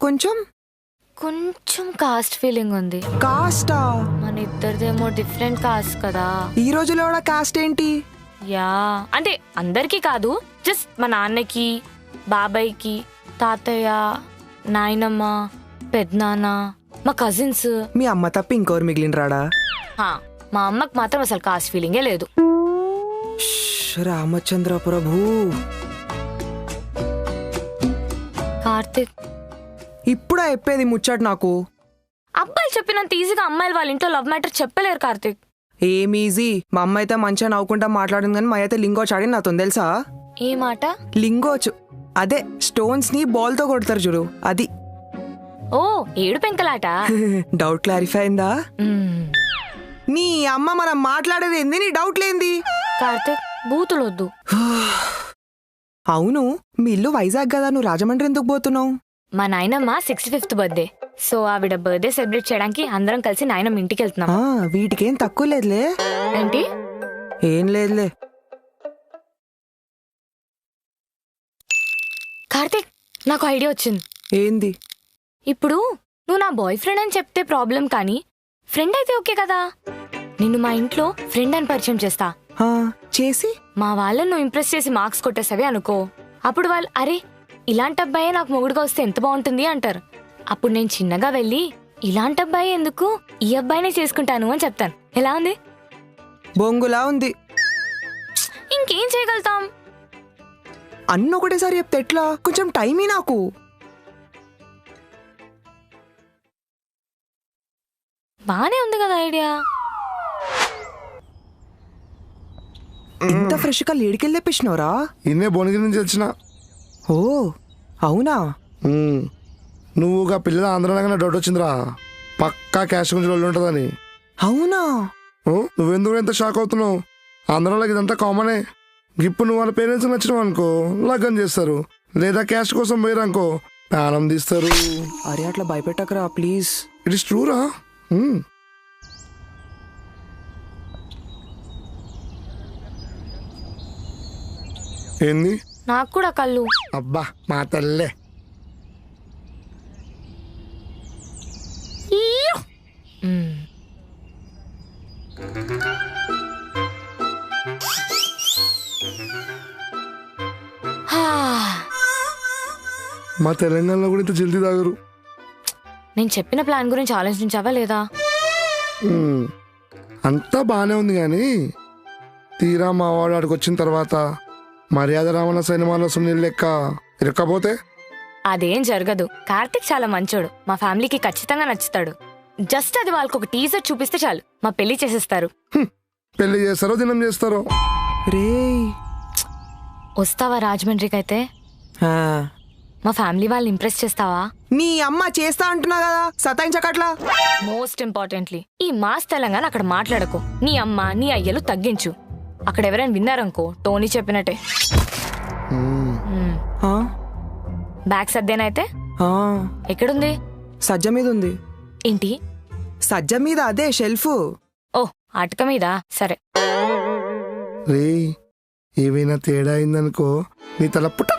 కొంచెం కొంచెం కాస్ట్ ఫీలింగ్ ఉంది. కాస్టా? మన ఇద్దరిదేమో డిఫరెంట్ కాస్ట్ కదా. ఈ రోజులో కూడా కాస్ట్ ఏంటి? యా, అంటే అందరికీ కాదు, జస్ట్ మా నాన్నకి, బాబాయ్కి, తాతయ్య, నాయనమ్మ, పెద్దనాన్న, మా కజిన్స్. మీ అమ్మ తప్ప ఇంకోరు మిగిలిన రాడా? మా అమ్మకి మాత్రం అసలు కాస్ట్ ఫీలింగే లేదు. రామచంద్ర ప్రభు. కార్తిక్, ఇప్పుడా చెప్పేది ముచ్చట నాకు? అబ్బాయిలు చెప్పినంత ఈజీగా అమ్మాయిలు వాళ్ళ ఇంట్లో లవ్ మ్యాటర్ చెప్పలేరు కార్తిక్. ఏం ఈజీ? మా అమ్మ అయితే మంచిగా నవ్వుకుంటా మాట్లాడింది, కానీ మా అయితే లింగోచ్ ఆడి నాతో తెలుసా? ఏ మాట? లింగోచ్ అదే స్టోన్స్ ని బాల్ తో కొడతారు చూడు, అది. ఓ, ఏడు పెంకలాట. డౌట్ క్లారిఫై అయిందా? నీ అమ్మ మనం మాట్లాడేది ఏంది, నీ డౌట్ లేంది? కార్తిక్, బూతులొద్దు. అవును, మీ ఇల్లు వైజాగ్ కదా, నువ్వు రాజమండ్రి ఎందుకు పోతున్నావు? మా నాయనమ్మ 65th బర్త్డే, సో ఆవిడ బర్త్డే సెలబ్రేట్ చేయడానికి అందరం కలిసి నాయనమ్మ ఇంటికి వెళ్తున్నాం. వీటికేం తక్కువ లేదులే. ఏంటి? ఏం లేదులే. కార్తిక్, నాకు ఐడియా వచ్చింది. ఏంది? ఇప్పుడు నువ్వు నా బాయ్ ఫ్రెండ్ అని చెప్తే ప్రాబ్లం, కానీ ఫ్రెండ్ అయితే ఓకే కదా. నిన్ను మా ఇంట్లో ఫ్రెండ్ అని పరిచయం చేస్తా. చేసి మా వాళ్ళని నువ్వు ఇంప్రెస్ చేసి మార్క్స్ కొట్టేసావి అనుకో, అప్పుడు వాళ్ళు అరే ఇలాంటి అబ్బాయే నాకు మొగుడుగా వస్తే ఎంత బాగుంటుంది అంటారు. అప్పుడు నేను చిన్నగా వెళ్ళి ఇలాంటి అబ్బాయి ఎందుకు, ఈ అబ్బాయినే చేసుకుంటాను అని చెప్తాను. ఎలా ఉంది? బొంగులా ఉంది. ఇంకేం చేయగలుగుతాం? అన్న ఒకటేసారి చెప్తే ఎట్లా? కొంచెం టైమే నాకు. బానే ఉంది కదా ఐడియా. ఇంత ఫ్రెష్ గా లేడికెళ్ళి తెప్పించినవరా? ఇన్నే భువనగిరి నుంచి వచ్చిన. ఓ అవునా? నువ్వుగా పిల్లల ఆంధ్రలాగానే డౌట్ వచ్చిందిరా, పక్కా క్యాష్ గురించి వాళ్ళు ఉంటుందని. అవునా? నువ్వెందుకు ఎంత షాక్ అవుతున్నావు? ఆంధ్రాలోకి ఇదంతా కామనే. ఇప్పుడు నువ్వు వాళ్ళ పేరెంట్స్ నచ్చినావు అనుకో, లగ్గం చేస్తారు. లేదా క్యాష్ కోసం పోయారనుకో, ప్రాణం తీస్తారు. అరే అట్లా భయపెట్టకరా ప్లీజ్. ఇట్ ఇస్ ట్రూరా. ఏంది? నాకు కూడా కళ్ళు. అబ్బా మా తల్లే. మా తెలంగాణలో కూడా ఇంత జల్దీ తాగరు. నేను చెప్పిన ప్లాన్ గురించి ఆలోచించావా లేదా? అంతా బానే ఉంది కానీ తీరా మా వాడు ఆడికి వచ్చిన తర్వాత మర్యాద రావణ సినిమాలో సునీల్ లెక్క ఇరక్కపోతే అదేం జరగదు. కార్తిక్ చాలా మంచోడు, మా ఫ్యామిలీకి ఖచ్చితంగా నచ్చుతాడు. జస్ట్ అది వాళ్ళకి ఒక టీజర్ చూపిస్తే చాలు, మా పెళ్లి చేసేస్తారు. పెళ్లి చేస్తారో దినం చేస్తారో. రే వస్తావా రాజమండ్రికి? అయితే మా ఫ్యామిలీ వాళ్ళు ఇంప్రెస్ చేస్తావా? నీ అమ్మ చేస్తా అంటున్నా కదా, సతాయించకట్లా. మోస్ట్ ఇంపార్టెంట్లీ ఈ మాస్ తెలంగాణ అక్కడ మాట్లాడకు. నీ అమ్మ నీ అయ్యలు తగ్గించు. అక్కడ ఎవరైనా విన్నారనుకో టోనీ చెప్పినట్టే. బ్యాగ్ సర్దేనైతే ఎక్కడుంది? సజ్జ మీద ఉంది. ఏంటి సజ్జ మీద? అదే షెల్ఫ్. ఓ అటక మీద. సరే. రే ఏమైనా తేడా అయిందనుకో నీ తల పుట్ట.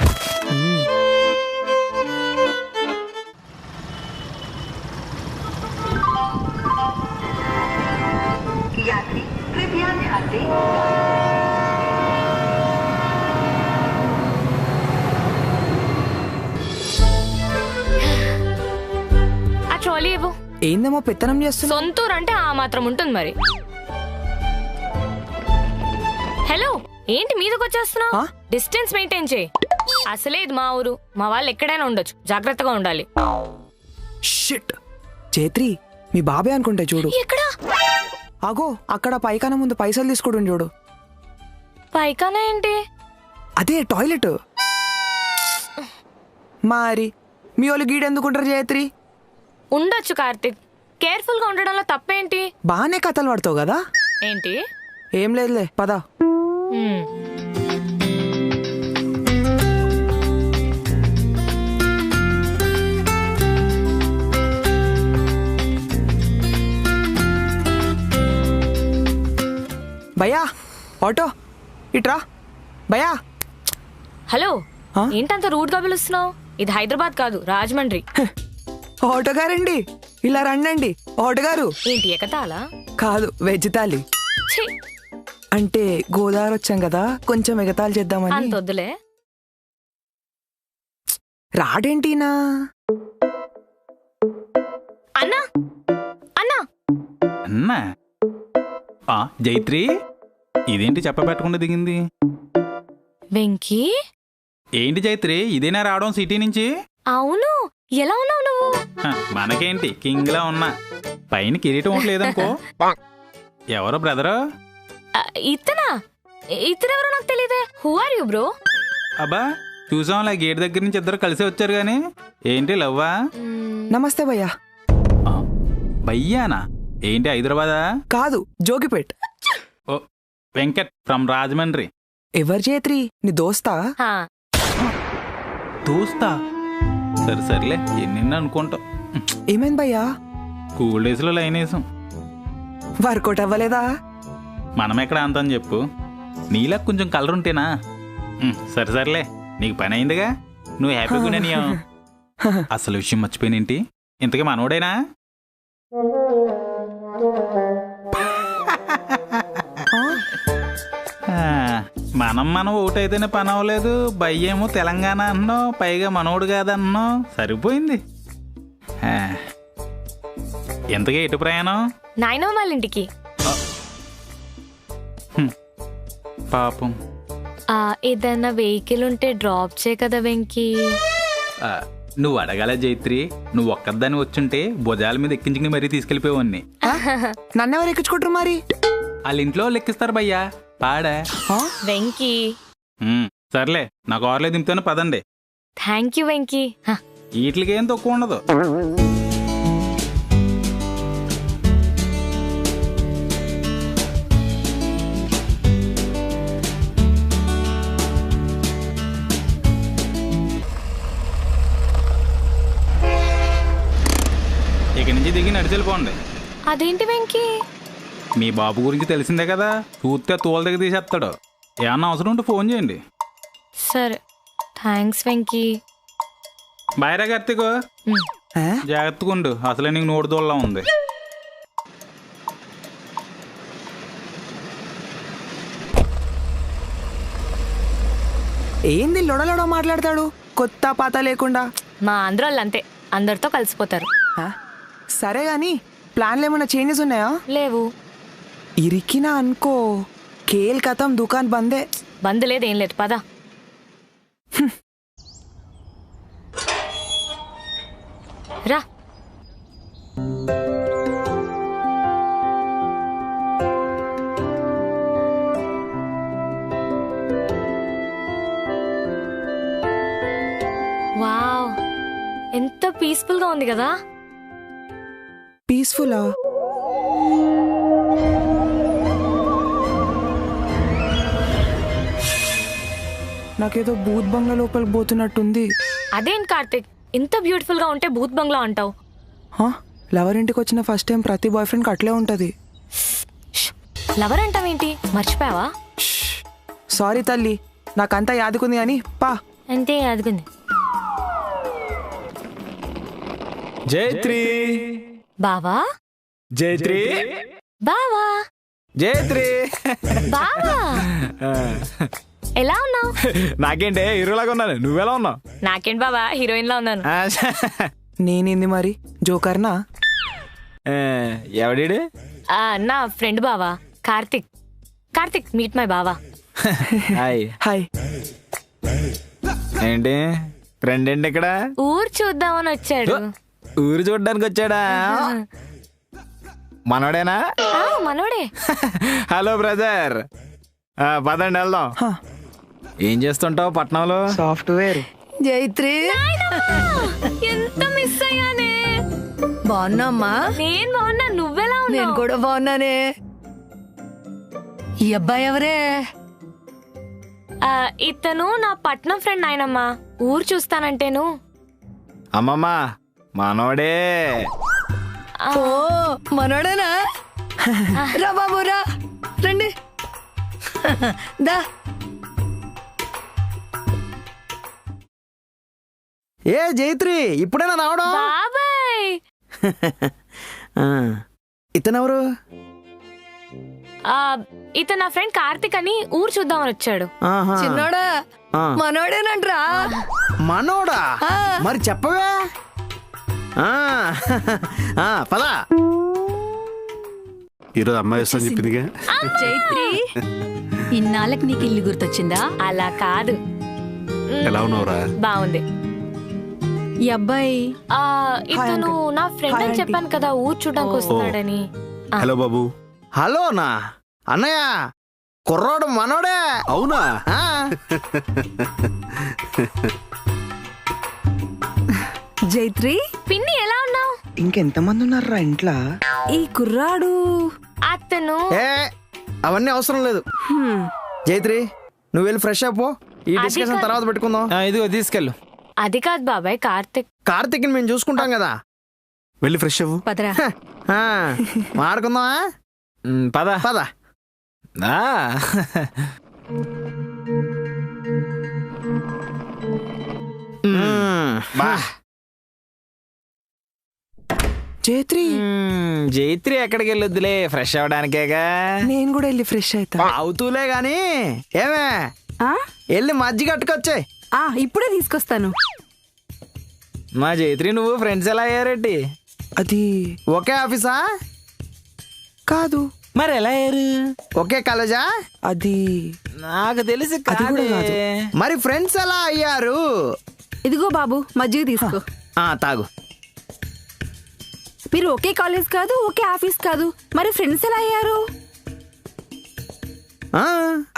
ఆ ట్రాలీ ఇవ్వు. ఏందేమో పెత్తనం చేస్తున్నా. సొంతూరు అంటే ఆ మాత్రం ఉంటుంది మరి. హలో, ఏంటి మీదకి వచ్చేస్తున్నావు? డిస్టెన్స్ మెయింటైన్ చేయి. అసలే ఇది మా ఊరు, మా వాళ్ళు ఎక్కడైనా ఉండొచ్చు, జాగ్రత్తగా ఉండాలి. షిట్. చేత్రి మీ బాబే అనుకుంటే చూడు. ఎక్కడ? అగో అక్కడ పైకాన ముందు పైసలు తీసుకోవడం చూడు. పైకానా ఏంటి? అదే టాయిలెట్. మరి మీ వాళ్ళు గీడెందుకుంటారు జయత్రి? ఉండొచ్చు కార్తిక్, కేర్ఫుల్ గా ఉండడంలో తప్పేంటి? బానే కథలు పడతావు కదా. ఏంటి? ఏం లేదులే పద. హ్మ్. ఆటో ఇట్రా భయా. హలో ఆ? ఏంటంత రూట్ గా పిలుస్తున్నావు? ఇది హైదరాబాద్ కాదు, రాజమండ్రి. ఆటో గారండి, ఇలా రండండి. ఆటో గారు ఏంటి ఎకతాలా? కాదు, వెజ్ తాలి. ఛీ, అంటే గోదావరి వచ్చాం కదా, కొంచెం ఎగతాళి చేద్దామని. అంత వద్దులే. రాడేంటినా? అన్నా అన్నా అన్నా జైత్రి, ఇదేంటి చెప్పబెట్టకుండా దిగింది? వెంకీ, ఏంటి జైత్రి, ఇదేనా రావడం సిటీ నుంచి? అవును. ఎలా ఉన్నావు నువ్వు? మనకేంటి, కింగ్లా ఉన్నా. పైన కిరీటం లేదనుకో. ఎవరో బ్రదరు? ఆ, ఇతనెవరో నాకు తెలియదే. Who are you bro? అబ్బా చూసాంలా, గేట్ దగ్గర నుంచి ఇద్దరు కలిసి వచ్చారు గాని ఏంటి లవ్వా? నమస్తే భయ్యా. భయ్యానా? ఏంటి హైదరాబాదా? కాదు, జోగిపేట్. ఓ వెంకట్ ఫ్రమ్ రాజమండ్రి. ఎవరు జైత్రి, నీ దోస్తా? హా, దోస్తా? సరే సర్లే, ఎన్ని అనుకుంటావు. ఏమైంది భయ్యా? స్కూల్ డేస్ లో లైన్ వేసాం. వర్కౌట్ అవ్వలేదా? మనం ఎక్కడ అంత అని చెప్పు, నీలా కొంచెం కలర్ ఉంటేనా. సరే సర్లే, నీకు పని అయిందిగా, నువ్వు హ్యాపీగా నేను. అసలు విషయం మర్చిపోయినేంటి, ఇంతకీ మనోడేనా? మనం ఓటైతేనే పని అవ్వలేదు, భయ్యేమో తెలంగాణ అన్నావు, పైగా మనోడు కాదన్నావు, సరిపోయింది. ఎంతగా ఎటు ప్రయాణం? నాయనమ్మ వాళ్ళ ఇంటికి. పాపం. ఏదైనా వెహికల్ ఉంటే డ్రాప్ చేయ కదా వెంకీ. నువ్వు అడగాల జైత్రి, నువ్వు ఒక్కదాన్ని వచ్చుంటే భుజాల మీద ఎక్కించుకుని మరీ తీసుకెళ్ళిపోయేవాడిని. నన్నెవరు ఎక్కించుకుంటారు మరి? వాళ్ళ ఇంట్లో వాళ్ళు ఎక్కిస్తారు భయ్యా, పాడా. వెంకీ, సర్లే, నాకు ఆర్లే దింపుతాను, పదండి. Thank you Venky. వీటికేం తక్కువ ఉండదు. ఇక నుంచి దిగి నడిచెళ్ళిపోండి. అదేంటి వెంకీ? మీ బాబు గురించి తెలిసిందే కదా, చూస్తే తోల దగ్గర తీసేస్తాడు. ఏమన్నా అవసరం ఉంటే ఫోన్ చేయండి. సరే, థ్యాంక్స్ వెంకీ. బాయ్రా కార్తీక్, జాగ్రత్తగా ఉండు, అసలే నీకు నోటి దోళ్ళ ఉంది. ఏంది లొడలొడ మాట్లాడతాడు, కొత్త పాత లేకుండా? మా ఆంధ్రాళ్ళు అంతే, అందరితో కలిసిపోతారు. సరే గాని ప్లాన్లు ఏమైనా చేంజెస్ ఉన్నాయా? లేవు. ఇరికినా అనుకో, కేల్ కథం, దుకాన్ బందే. బంద్ లేదు, ఏం లేదు, పద. రా. వావ్, ఎంత పీస్ఫుల్ గా ఉంది కదా. పీస్ఫుల్లా? నాకేదో భూత్ బంగ్లా లోపలికి పోతున్నట్టుంది. అదేం కార్తిక్, ఇంత బ్యూటిఫుల్ గా ఉంటే భూత్ బంగ్లా అంటావు? లవర్ ఇంటికి వచ్చిన ఫస్ట్ టైం ప్రతి బాయ్ ఫ్రెండ్కి అట్లే ఉంటుంది. లవర్ అంటావేంటి, మర్చిపోయావా? సారీ తల్లి, నాకంతా యాదుకుంది అని పా. అంతే, అదిగుంది. జైత్రి, బావా, జైత్రి, బావా, జైత్రి. బావా, ఎలా ఉన్నావు? నాకేంటే హీరోలాగా ఉన్నాను, నువ్వెలా ఉన్నావు? నాకేంటి బావా, హీరోయిన్ లా ఉన్నాను. నేనేంది మరి, జోకర్నా? ఎవడీడు? నా ఫ్రెండ్ బావా, కార్తిక్. కార్తిక్, మీట్ మై బావా. హాయ్. హాయ్. ఏంటి ఫ్రెండ్ ఏంటి ఇక్కడ? ఊరు చూద్దామని వచ్చాడు. ఊరు చూడడానికి వచ్చాడా? మనోడేనా? మనోడే. హలో బ్రదర్, పదండి వెళ్దాం. ఏం చేస్తుంటావు పట్నంలో? సాఫ్ట్వేర్. జైత్రి, ఎంత మిస్ అయ్యానే. బాగున్నామ్మా? నేను బాగున్నా, నువ్వెలా నేను ఉన్నావు? కూడా బాగున్నానే. ఈ అబ్బాయి ఎవరే? ఇతను నా పట్నం ఫ్రెండ్ నాయనమ్మా. ఊరు చూస్తానంటేను. అమ్మమ్మ, మనోడే. ఓ, మనోడేనా? రా బాబు రా, రండి. దా ఏ జైత్రి ఇప్పుడేనా రావడం? బాబాయ్ ఆ, ఇతనెవరు? ఇతను నా ఫ్రెండ్ కార్తిక్ అని ఊరు చూద్దామని వచ్చాడు. ఆహా. చిన్నోడా ఆ. మనోడేనంట్రా. మనోడా? ఆ. మరి చెప్పవే. ఆ, ఆ, పద. ఈరోజు అమ్మాయి వస్తాను చెప్పిందిగా. చైత్రి ఇన్నాళ్ళకి నీకు ఇల్లు గుర్తొచ్చిందా? అలా కాదు. ఎలా ఉన్నావురా? బాగుంది. ఈ అబ్బాయి ఇతను నా ఫ్రెండ్ అని చెప్పాను కదా ఊరు చూడడానికి వస్తున్నాడని. హలో బాబు. హలోనా అన్నయ్య, కుర్రోడు మనోడే. అవునా? ఆ. జైత్రి పిన్ని ఎలా ఉన్నావు? ఇంకెంతమంది ఉన్నారా ఇంట్లో? ఈ కుర్రాడు అతను ఏ అవన్నీ అవసరం లేదు. జైత్రి నువ్వు వెళ్ళి ఫ్రెష్ అప్. ఈ అది డిస్కషన్ కాదు. తర్వాత పెట్టుకుందాం. ఇదిగో తీసుకెళ్ళు. అది కాదు బాబాయ్, కార్తిక్. కార్తిక్ని మేము చూసుకుంటాం కదా. వెళ్ళి ఫ్రెష్ అవ్వు. పదరా. ఆ, మాడుకుందామా? పద పద. బా. జైత్రి జైత్రి ఎక్కడికి వెళ్ళొద్దులే, ఫ్రెష్ అవడానికేగా. నేను కూడా వెళ్ళి ఫ్రెష్ అవుతా. అవుతూలే గాని ఏమే వెళ్ళి మజ్జిగ కట్టుకొచ్చే. ఇప్పుడే తీసుకొస్తాను. మా జైత్రి నువ్వు ఫ్రెండ్స్ ఎలా అయ్యారేంటి? అది ఒకే ఆఫీసా? కాదు. మరి ఎలా అయ్యారు? ఒకే కాలేజా? అది నాకు తెలిసి అది కూడా కాదు. మరి ఫ్రెండ్స్ ఎలా అయ్యారు? ఇదిగో బాబు మజ్జిగ తీసుకో. తాగు. మీరు ఒకే కాలేజ్ కాదు, ఒకే ఆఫీస్ కాదు, మరి ఫ్రెండ్స్ ఎలా అయ్యారు?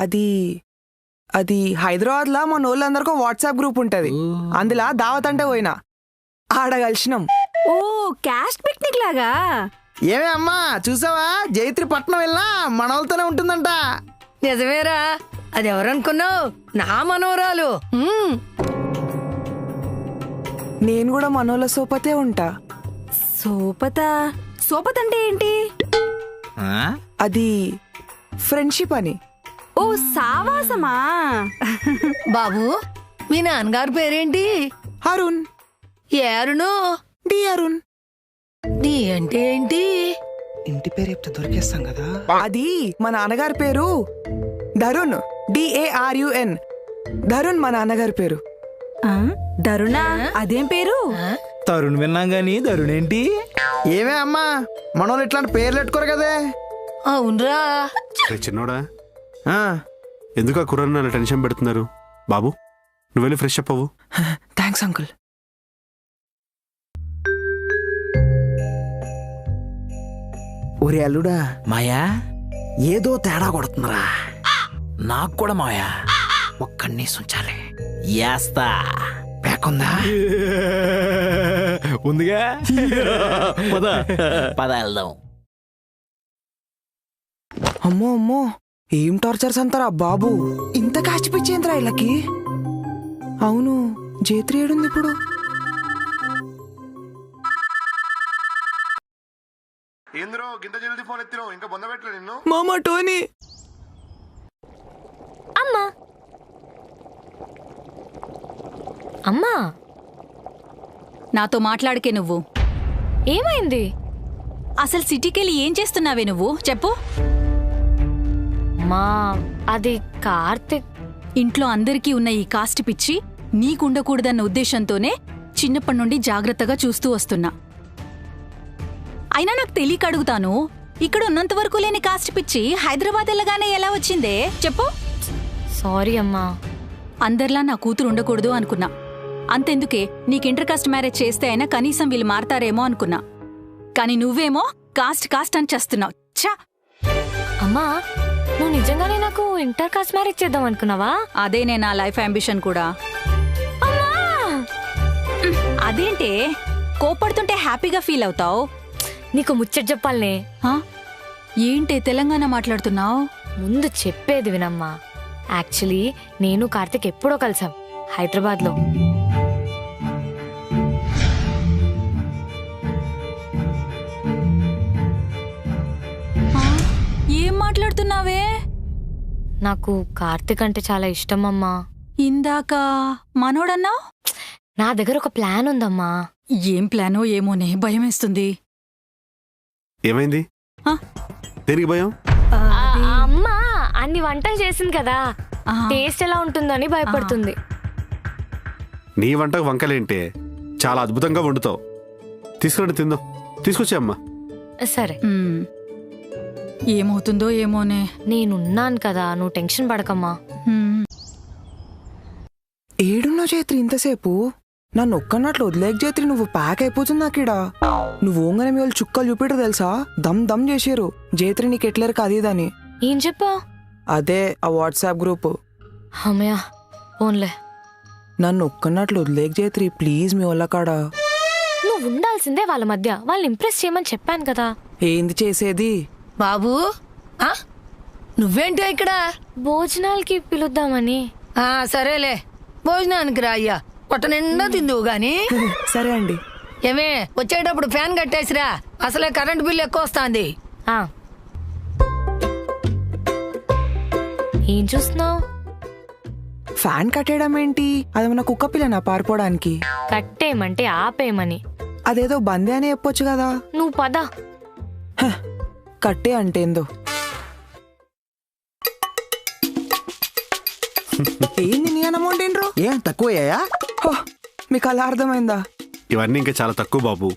అది అది హైదరాబాద్ లా మన వాళ్ళందరికీ వాట్సాప్ గ్రూప్ ఉంటది. అందులో దావత్ అంటే పోయినా ఆడ కలిసినాం. ఓ క్యాస్ట్ పిక్నిక్ లాగా. ఏమే అమ్మా చూసావా, జైత్రి పట్నం వెళ్ళా మన వాళ్ళతోనే ఉంటుందంట. నిజమేరా, అది ఎవరనుకున్నావు? నా మనోరాలు. నేను కూడా మనోళ్ళ సోపతే ఉంటా. సోపత సోపత అంటే ఏంటి? అది ఫ్రెండ్షిప్ అని. ఓ సావాసమా. బాబు మీ నాన్నగారు పేరేంటి? అరుణ్. ఏ అరుణు? డి అరుణ్. డి అంటే ఏంటి? ఇంటి పేరు చెప్తే దొరికేస్తాం కదా. అది మా నాన్నగారి పేరు ధరుణ్. DARUN. ధరుణ్ మా నాన్నగారి పేరు. ధరుణా? అదేం పేరు? తరుణ్ విన్నాం గాని ధరుణ్ ఏంటి? ఏమే అమ్మా మన వాళ్ళు ఇట్లాంటి పేర్లు పెట్టుకోరు కదే. అవునరా. చిన్నోడా, ఎందుకు ఆ కుర్రాన్ని అలా టెన్షన్ పెడుతున్నారు? బాబు నువ్వు వెళ్ళి ఫ్రెష్ అప్ అవ్వు. Thanks uncle. ఒరే అల్లుడా, మాయా ఏదో తేడా కొడుతుందిరా. నాకు కూడా మాయా ఒక్కడిని ఉంచాలి. యాస్తా పేకుందా? ఉందిగా. పద పద వెళ్దాం. అమ్మో అమ్మో, ఏం టార్చర్స్ అంటారా బాబు. ఇంత కాచిపిచ్చేంద్రా వీళ్ళకి. అవును, జైత్రి ఏడుంది ఇప్పుడు? ఏంద్రో గింత జల్దీ ఫోన్ ఎత్తినావు, ఇంకా బొంద పెట్టలే నిన్ను? మామా టోనీ. అమ్మా అమ్మా నాతో మాట్లాడకే నువ్వు. ఏమైంది? అసలు సిటీకెళ్ళి ఏం చేస్తున్నావే నువ్వు చెప్పు. మా అది కార్తిక్. ఇంట్లో అందరికీ ఉన్న ఈ కాస్ట్ పిచ్చి నీకుండకూడదన్న ఉద్దేశంతోనే చిన్నప్పటి నుండి జాగ్రత్తగా చూస్తూ వస్తున్నా. అయినా నాకు తెలియక అడుగుతాను, ఇక్కడ ఉన్నంత వరకు లేని కాస్ట్ పిచ్చి హైదరాబాద్ వెళ్ళగానే ఎలా వచ్చిందే చెప్పు. సారీ అమ్మా. అందరిలా నా కూతురు ఉండకూడదు అనుకున్నా. అంతెందుకే నీకు ఇంటర్ కాస్ట్ మ్యారేజ్ చేస్తే అయినా కనీసం వీళ్ళు మారతారేమో అనుకున్నా. కానీ నువ్వేమో కాస్ట్ కాస్ట్ అని చేస్తున్నావు. ఛా! అమ్మా నువ్వు నిజంగానే నాకు ఇంటర్ కాస్ట్ మ్యారేజ్ చేద్దాం అనుకున్నావా? అదేనే నా లైఫ్ అంబిషన్ కూడా. అదేంటే కోపడుతుంటే హ్యాపీగా ఫీల్ అవుతావు? నీకు ముచ్చట చెప్పాలనే. ఏంటే తెలంగాణ మాట్లాడుతున్నావు? ముందు చెప్పేది వినమ్మా. యాక్చువల్లీ నేను కార్తిక్ ఎప్పుడో కలిసాం హైదరాబాద్లో. ఏం మాట్లాడుతున్నావే? నాకు కార్తిక్ అంటే చాలా ఇష్టం అమ్మా. ఇందాక మనోడన్నా? నా దగ్గర ఒక ప్లాన్ ఉందమ్మా. ఏం ప్లానో ఏమోనే, భయమేస్తుంది. ఏమైంది? దేనికి భయం? అమ్మా అన్ని వంటలు చేసింది కదా, టేస్ట్ ఎలా ఉంటుందో అని భయపడుతుంది. నీ వంటకు వంకలేంటే చాలా అద్భుతంగా వండుతావు. తీసుకురండి తిందాం. తీసుకొచ్చే అమ్మా. సరే. ఏమవుతుందో ఏమోనే. నేనున్నాను కదా, నువ్వు టెన్షన్ పడకమ్మా. ఏడున్నా చేత్రి ఇంతసేపు? నన్ను ఒక్కన్నట్లు వదిలేక చేత్రి, నువ్వు ప్యాక్ అయిపోతుంది నాకిడా. నువ్వు ఓంగనే మీ వాళ్ళు చుక్కలు చూపిటరు తెలుసా, దమ్ దమ్ చేసారు జేత్రి నీకు ఎట్లేరు కదీదని. ఏం చెప్పా? అదే ఆ వాట్సాప్ గ్రూప్. అమ్మయ్యా ఫోన్లే. నన్ను ఒక్కన్నట్లు వదిలేక చేత్రి ప్లీజ్ మీ వాళ్ళ కాడ. నువ్వు ఉండాల్సిందే వాళ్ళ మధ్య, వాళ్ళని ఇంప్రెస్ చేయమని చెప్పాను కదా. ఏంది చేసేది? బాబు నువ్వేంటి ఇక్కడ? భోజనాలకి పిలుద్దామని. సరేలే, భోజనానికి రా అయ్యా, పొట్ట నిండా తిందువు గాని. సరే అండి. ఏమే వచ్చేటప్పుడు ఫ్యాన్ కట్టేసిరా, అసలే కరెంట్ బిల్ ఎక్కువ వస్తుంది. ఏం చూస్తున్నావు? ఫ్యాన్ కట్టేయడం ఏంటి? అదేమన్నా కుక్క పిల్లనా పారిపోవడానికి? కట్టేయమంటే ఆపేయమని. అదేదో బందే అని చెప్పొచ్చు కదా. నువ్వు పద. కట్టే అంటేందో. ఏంది నీ అమౌంట్ ఏంట్రో? ఏం తక్కువయ్యా? మీకు అలా అర్థమైందా? ఇవన్నీ ఇంకా చాలా తక్కువ బాబు.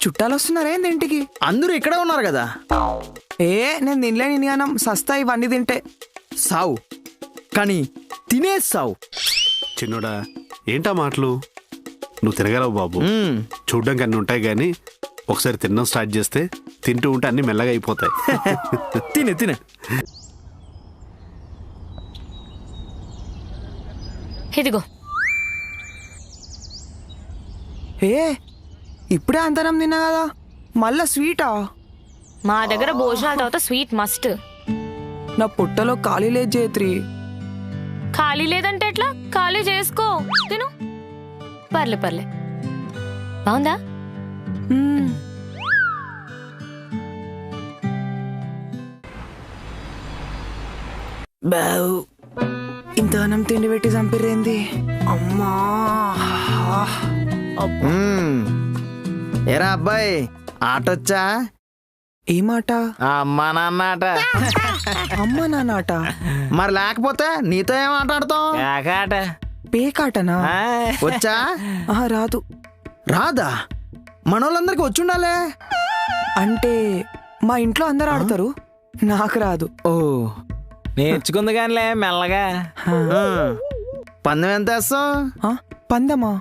చుట్టాలు వస్తున్నారేంది ఇంటికి? అందరూ ఇక్కడే ఉన్నారు కదా. నేను తినలేని నీ అన్నం, సస్తా ఇవన్నీ తింటే. సావు కానీ తినే సావు. చిన్నోడా ఏంటా మాటలు? నువ్వు తినగలవు బాబు. చూడ్డానికి అన్ని ఉంటాయి కానీ ఒకసారి తినడం స్టార్ట్ చేస్తే తింటూ ఉంటే అన్ని మెల్లగా అయిపోతాయి. తినే తినే. ఇదిగో. ఇప్పుడే అంతనం తిన్నా కదా, మళ్ళా స్వీటా? మా దగ్గర భోజనాల తర్వాత స్వీట్ మస్ట్. నా పుట్టలో ఖాళీ లేదు జేత్రి. ఖాళీ లేదంటే ఎట్లా? ఖాళీ చేసుకో, తిను. పర్లే పర్లే. బాగుందా? బావు ఇంతనం తిండి పెట్టి చంపిరేంది అమ్మా. ఏరా అబ్బాయి, ఆటొచ్చా? ఏ మాట? అమ్మా నాన్న ఆట. అమ్మా నాన్న ఆట? మరి లేకపోతే నీతో ఏం ఆట ఆడతాం? ఆట. పేకాటనా? వచ్చా? రాదు. రాదా? మనోళ్ళందరికి వచ్చుండాలే. అంటే మా ఇంట్లో అందరు ఆడతారు, నాకు రాదు. ఓ నేర్చుకుంది కానిలే మెల్లగా. పందెం ఎంత వేస్తాం? పందెమా?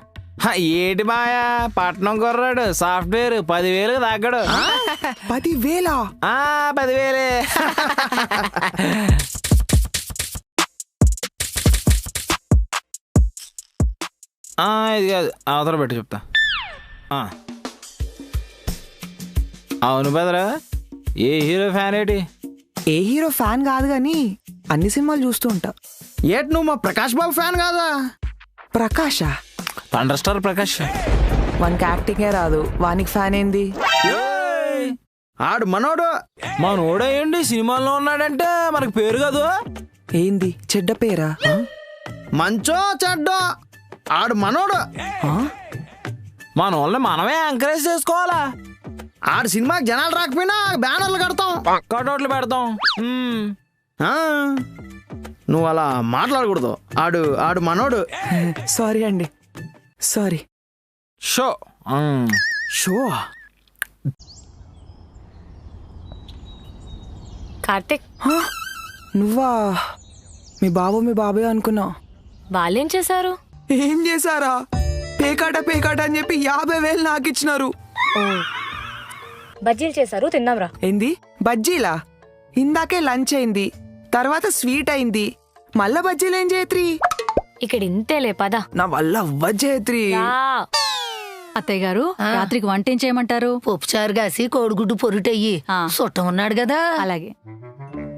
ఏటి మాయా, పట్నం కుర్రాడు సాఫ్ట్వేర్ 10,000 తగ్గడు. 10,000? 10,000. ఇది కాదు, అవతల పెట్టి చెప్తా. అవును బెదరా, ఏ హీరో ఫ్యాన్ ఏంటి? ఏ హీరో ఫ్యాన్ కాదు గాని అన్ని సినిమాలు చూస్తూ ఉంటా. ఏటి నువ్వు మా ప్రకాష్ బాబు ఫ్యాన్ కాదా? ప్రకాషా? Thunder star Prakash. వానికి యాక్టింగే రాదు, వానికి ఫ్యాన్ ఏంది? ఆడు మనోడు. మనోడు ఏంటి సినిమాల్లో ఉన్నాడంటే మనకు పేరు కాదు. ఏంది చెడ్డ పేరా? మంచో చెడ్డో ఆడు మనోడు. మన వాళ్ళని మనమే ఎంకరేజ్ చేసుకోవాలా. ఆడు సినిమాకి జనాలు రాకపోయినా బ్యానర్లు కడతాం, కటౌట్లు పెడతాం. నువ్వు అలా మాట్లాడకూడదు. ఆడు ఆడు మనోడు. సారీ అండి, సారీ. Show show. కార్తిక్, నువ్వా? మీ బాబాయ్ అనుకున్నా. వాళ్ళేం చేశారు? ఏం చేశారా? పేకాట అని చెప్పి 50,000 నాకు ఇచ్చినారు. బజ్జీలు చేశారు, తిందాంరా. ఏంది బజ్జీలా? ఇందాకే లంచ్ అయింది, తర్వాత స్వీట్ అయింది, మళ్ళా బజ్జీలు ఏం జేత్రి? ఇక్కడ ఇంతేలే, పద. నా వల్ల అవ్వజేత్రి. అత్తయ్య గారు, రాత్రికి వంట ఏం చేయమంటారు? పప్పుచారు కాసి కోడిగుడ్డు పొరుటయ్యి చుట్టం ఉన్నాడు కదా. అలాగే.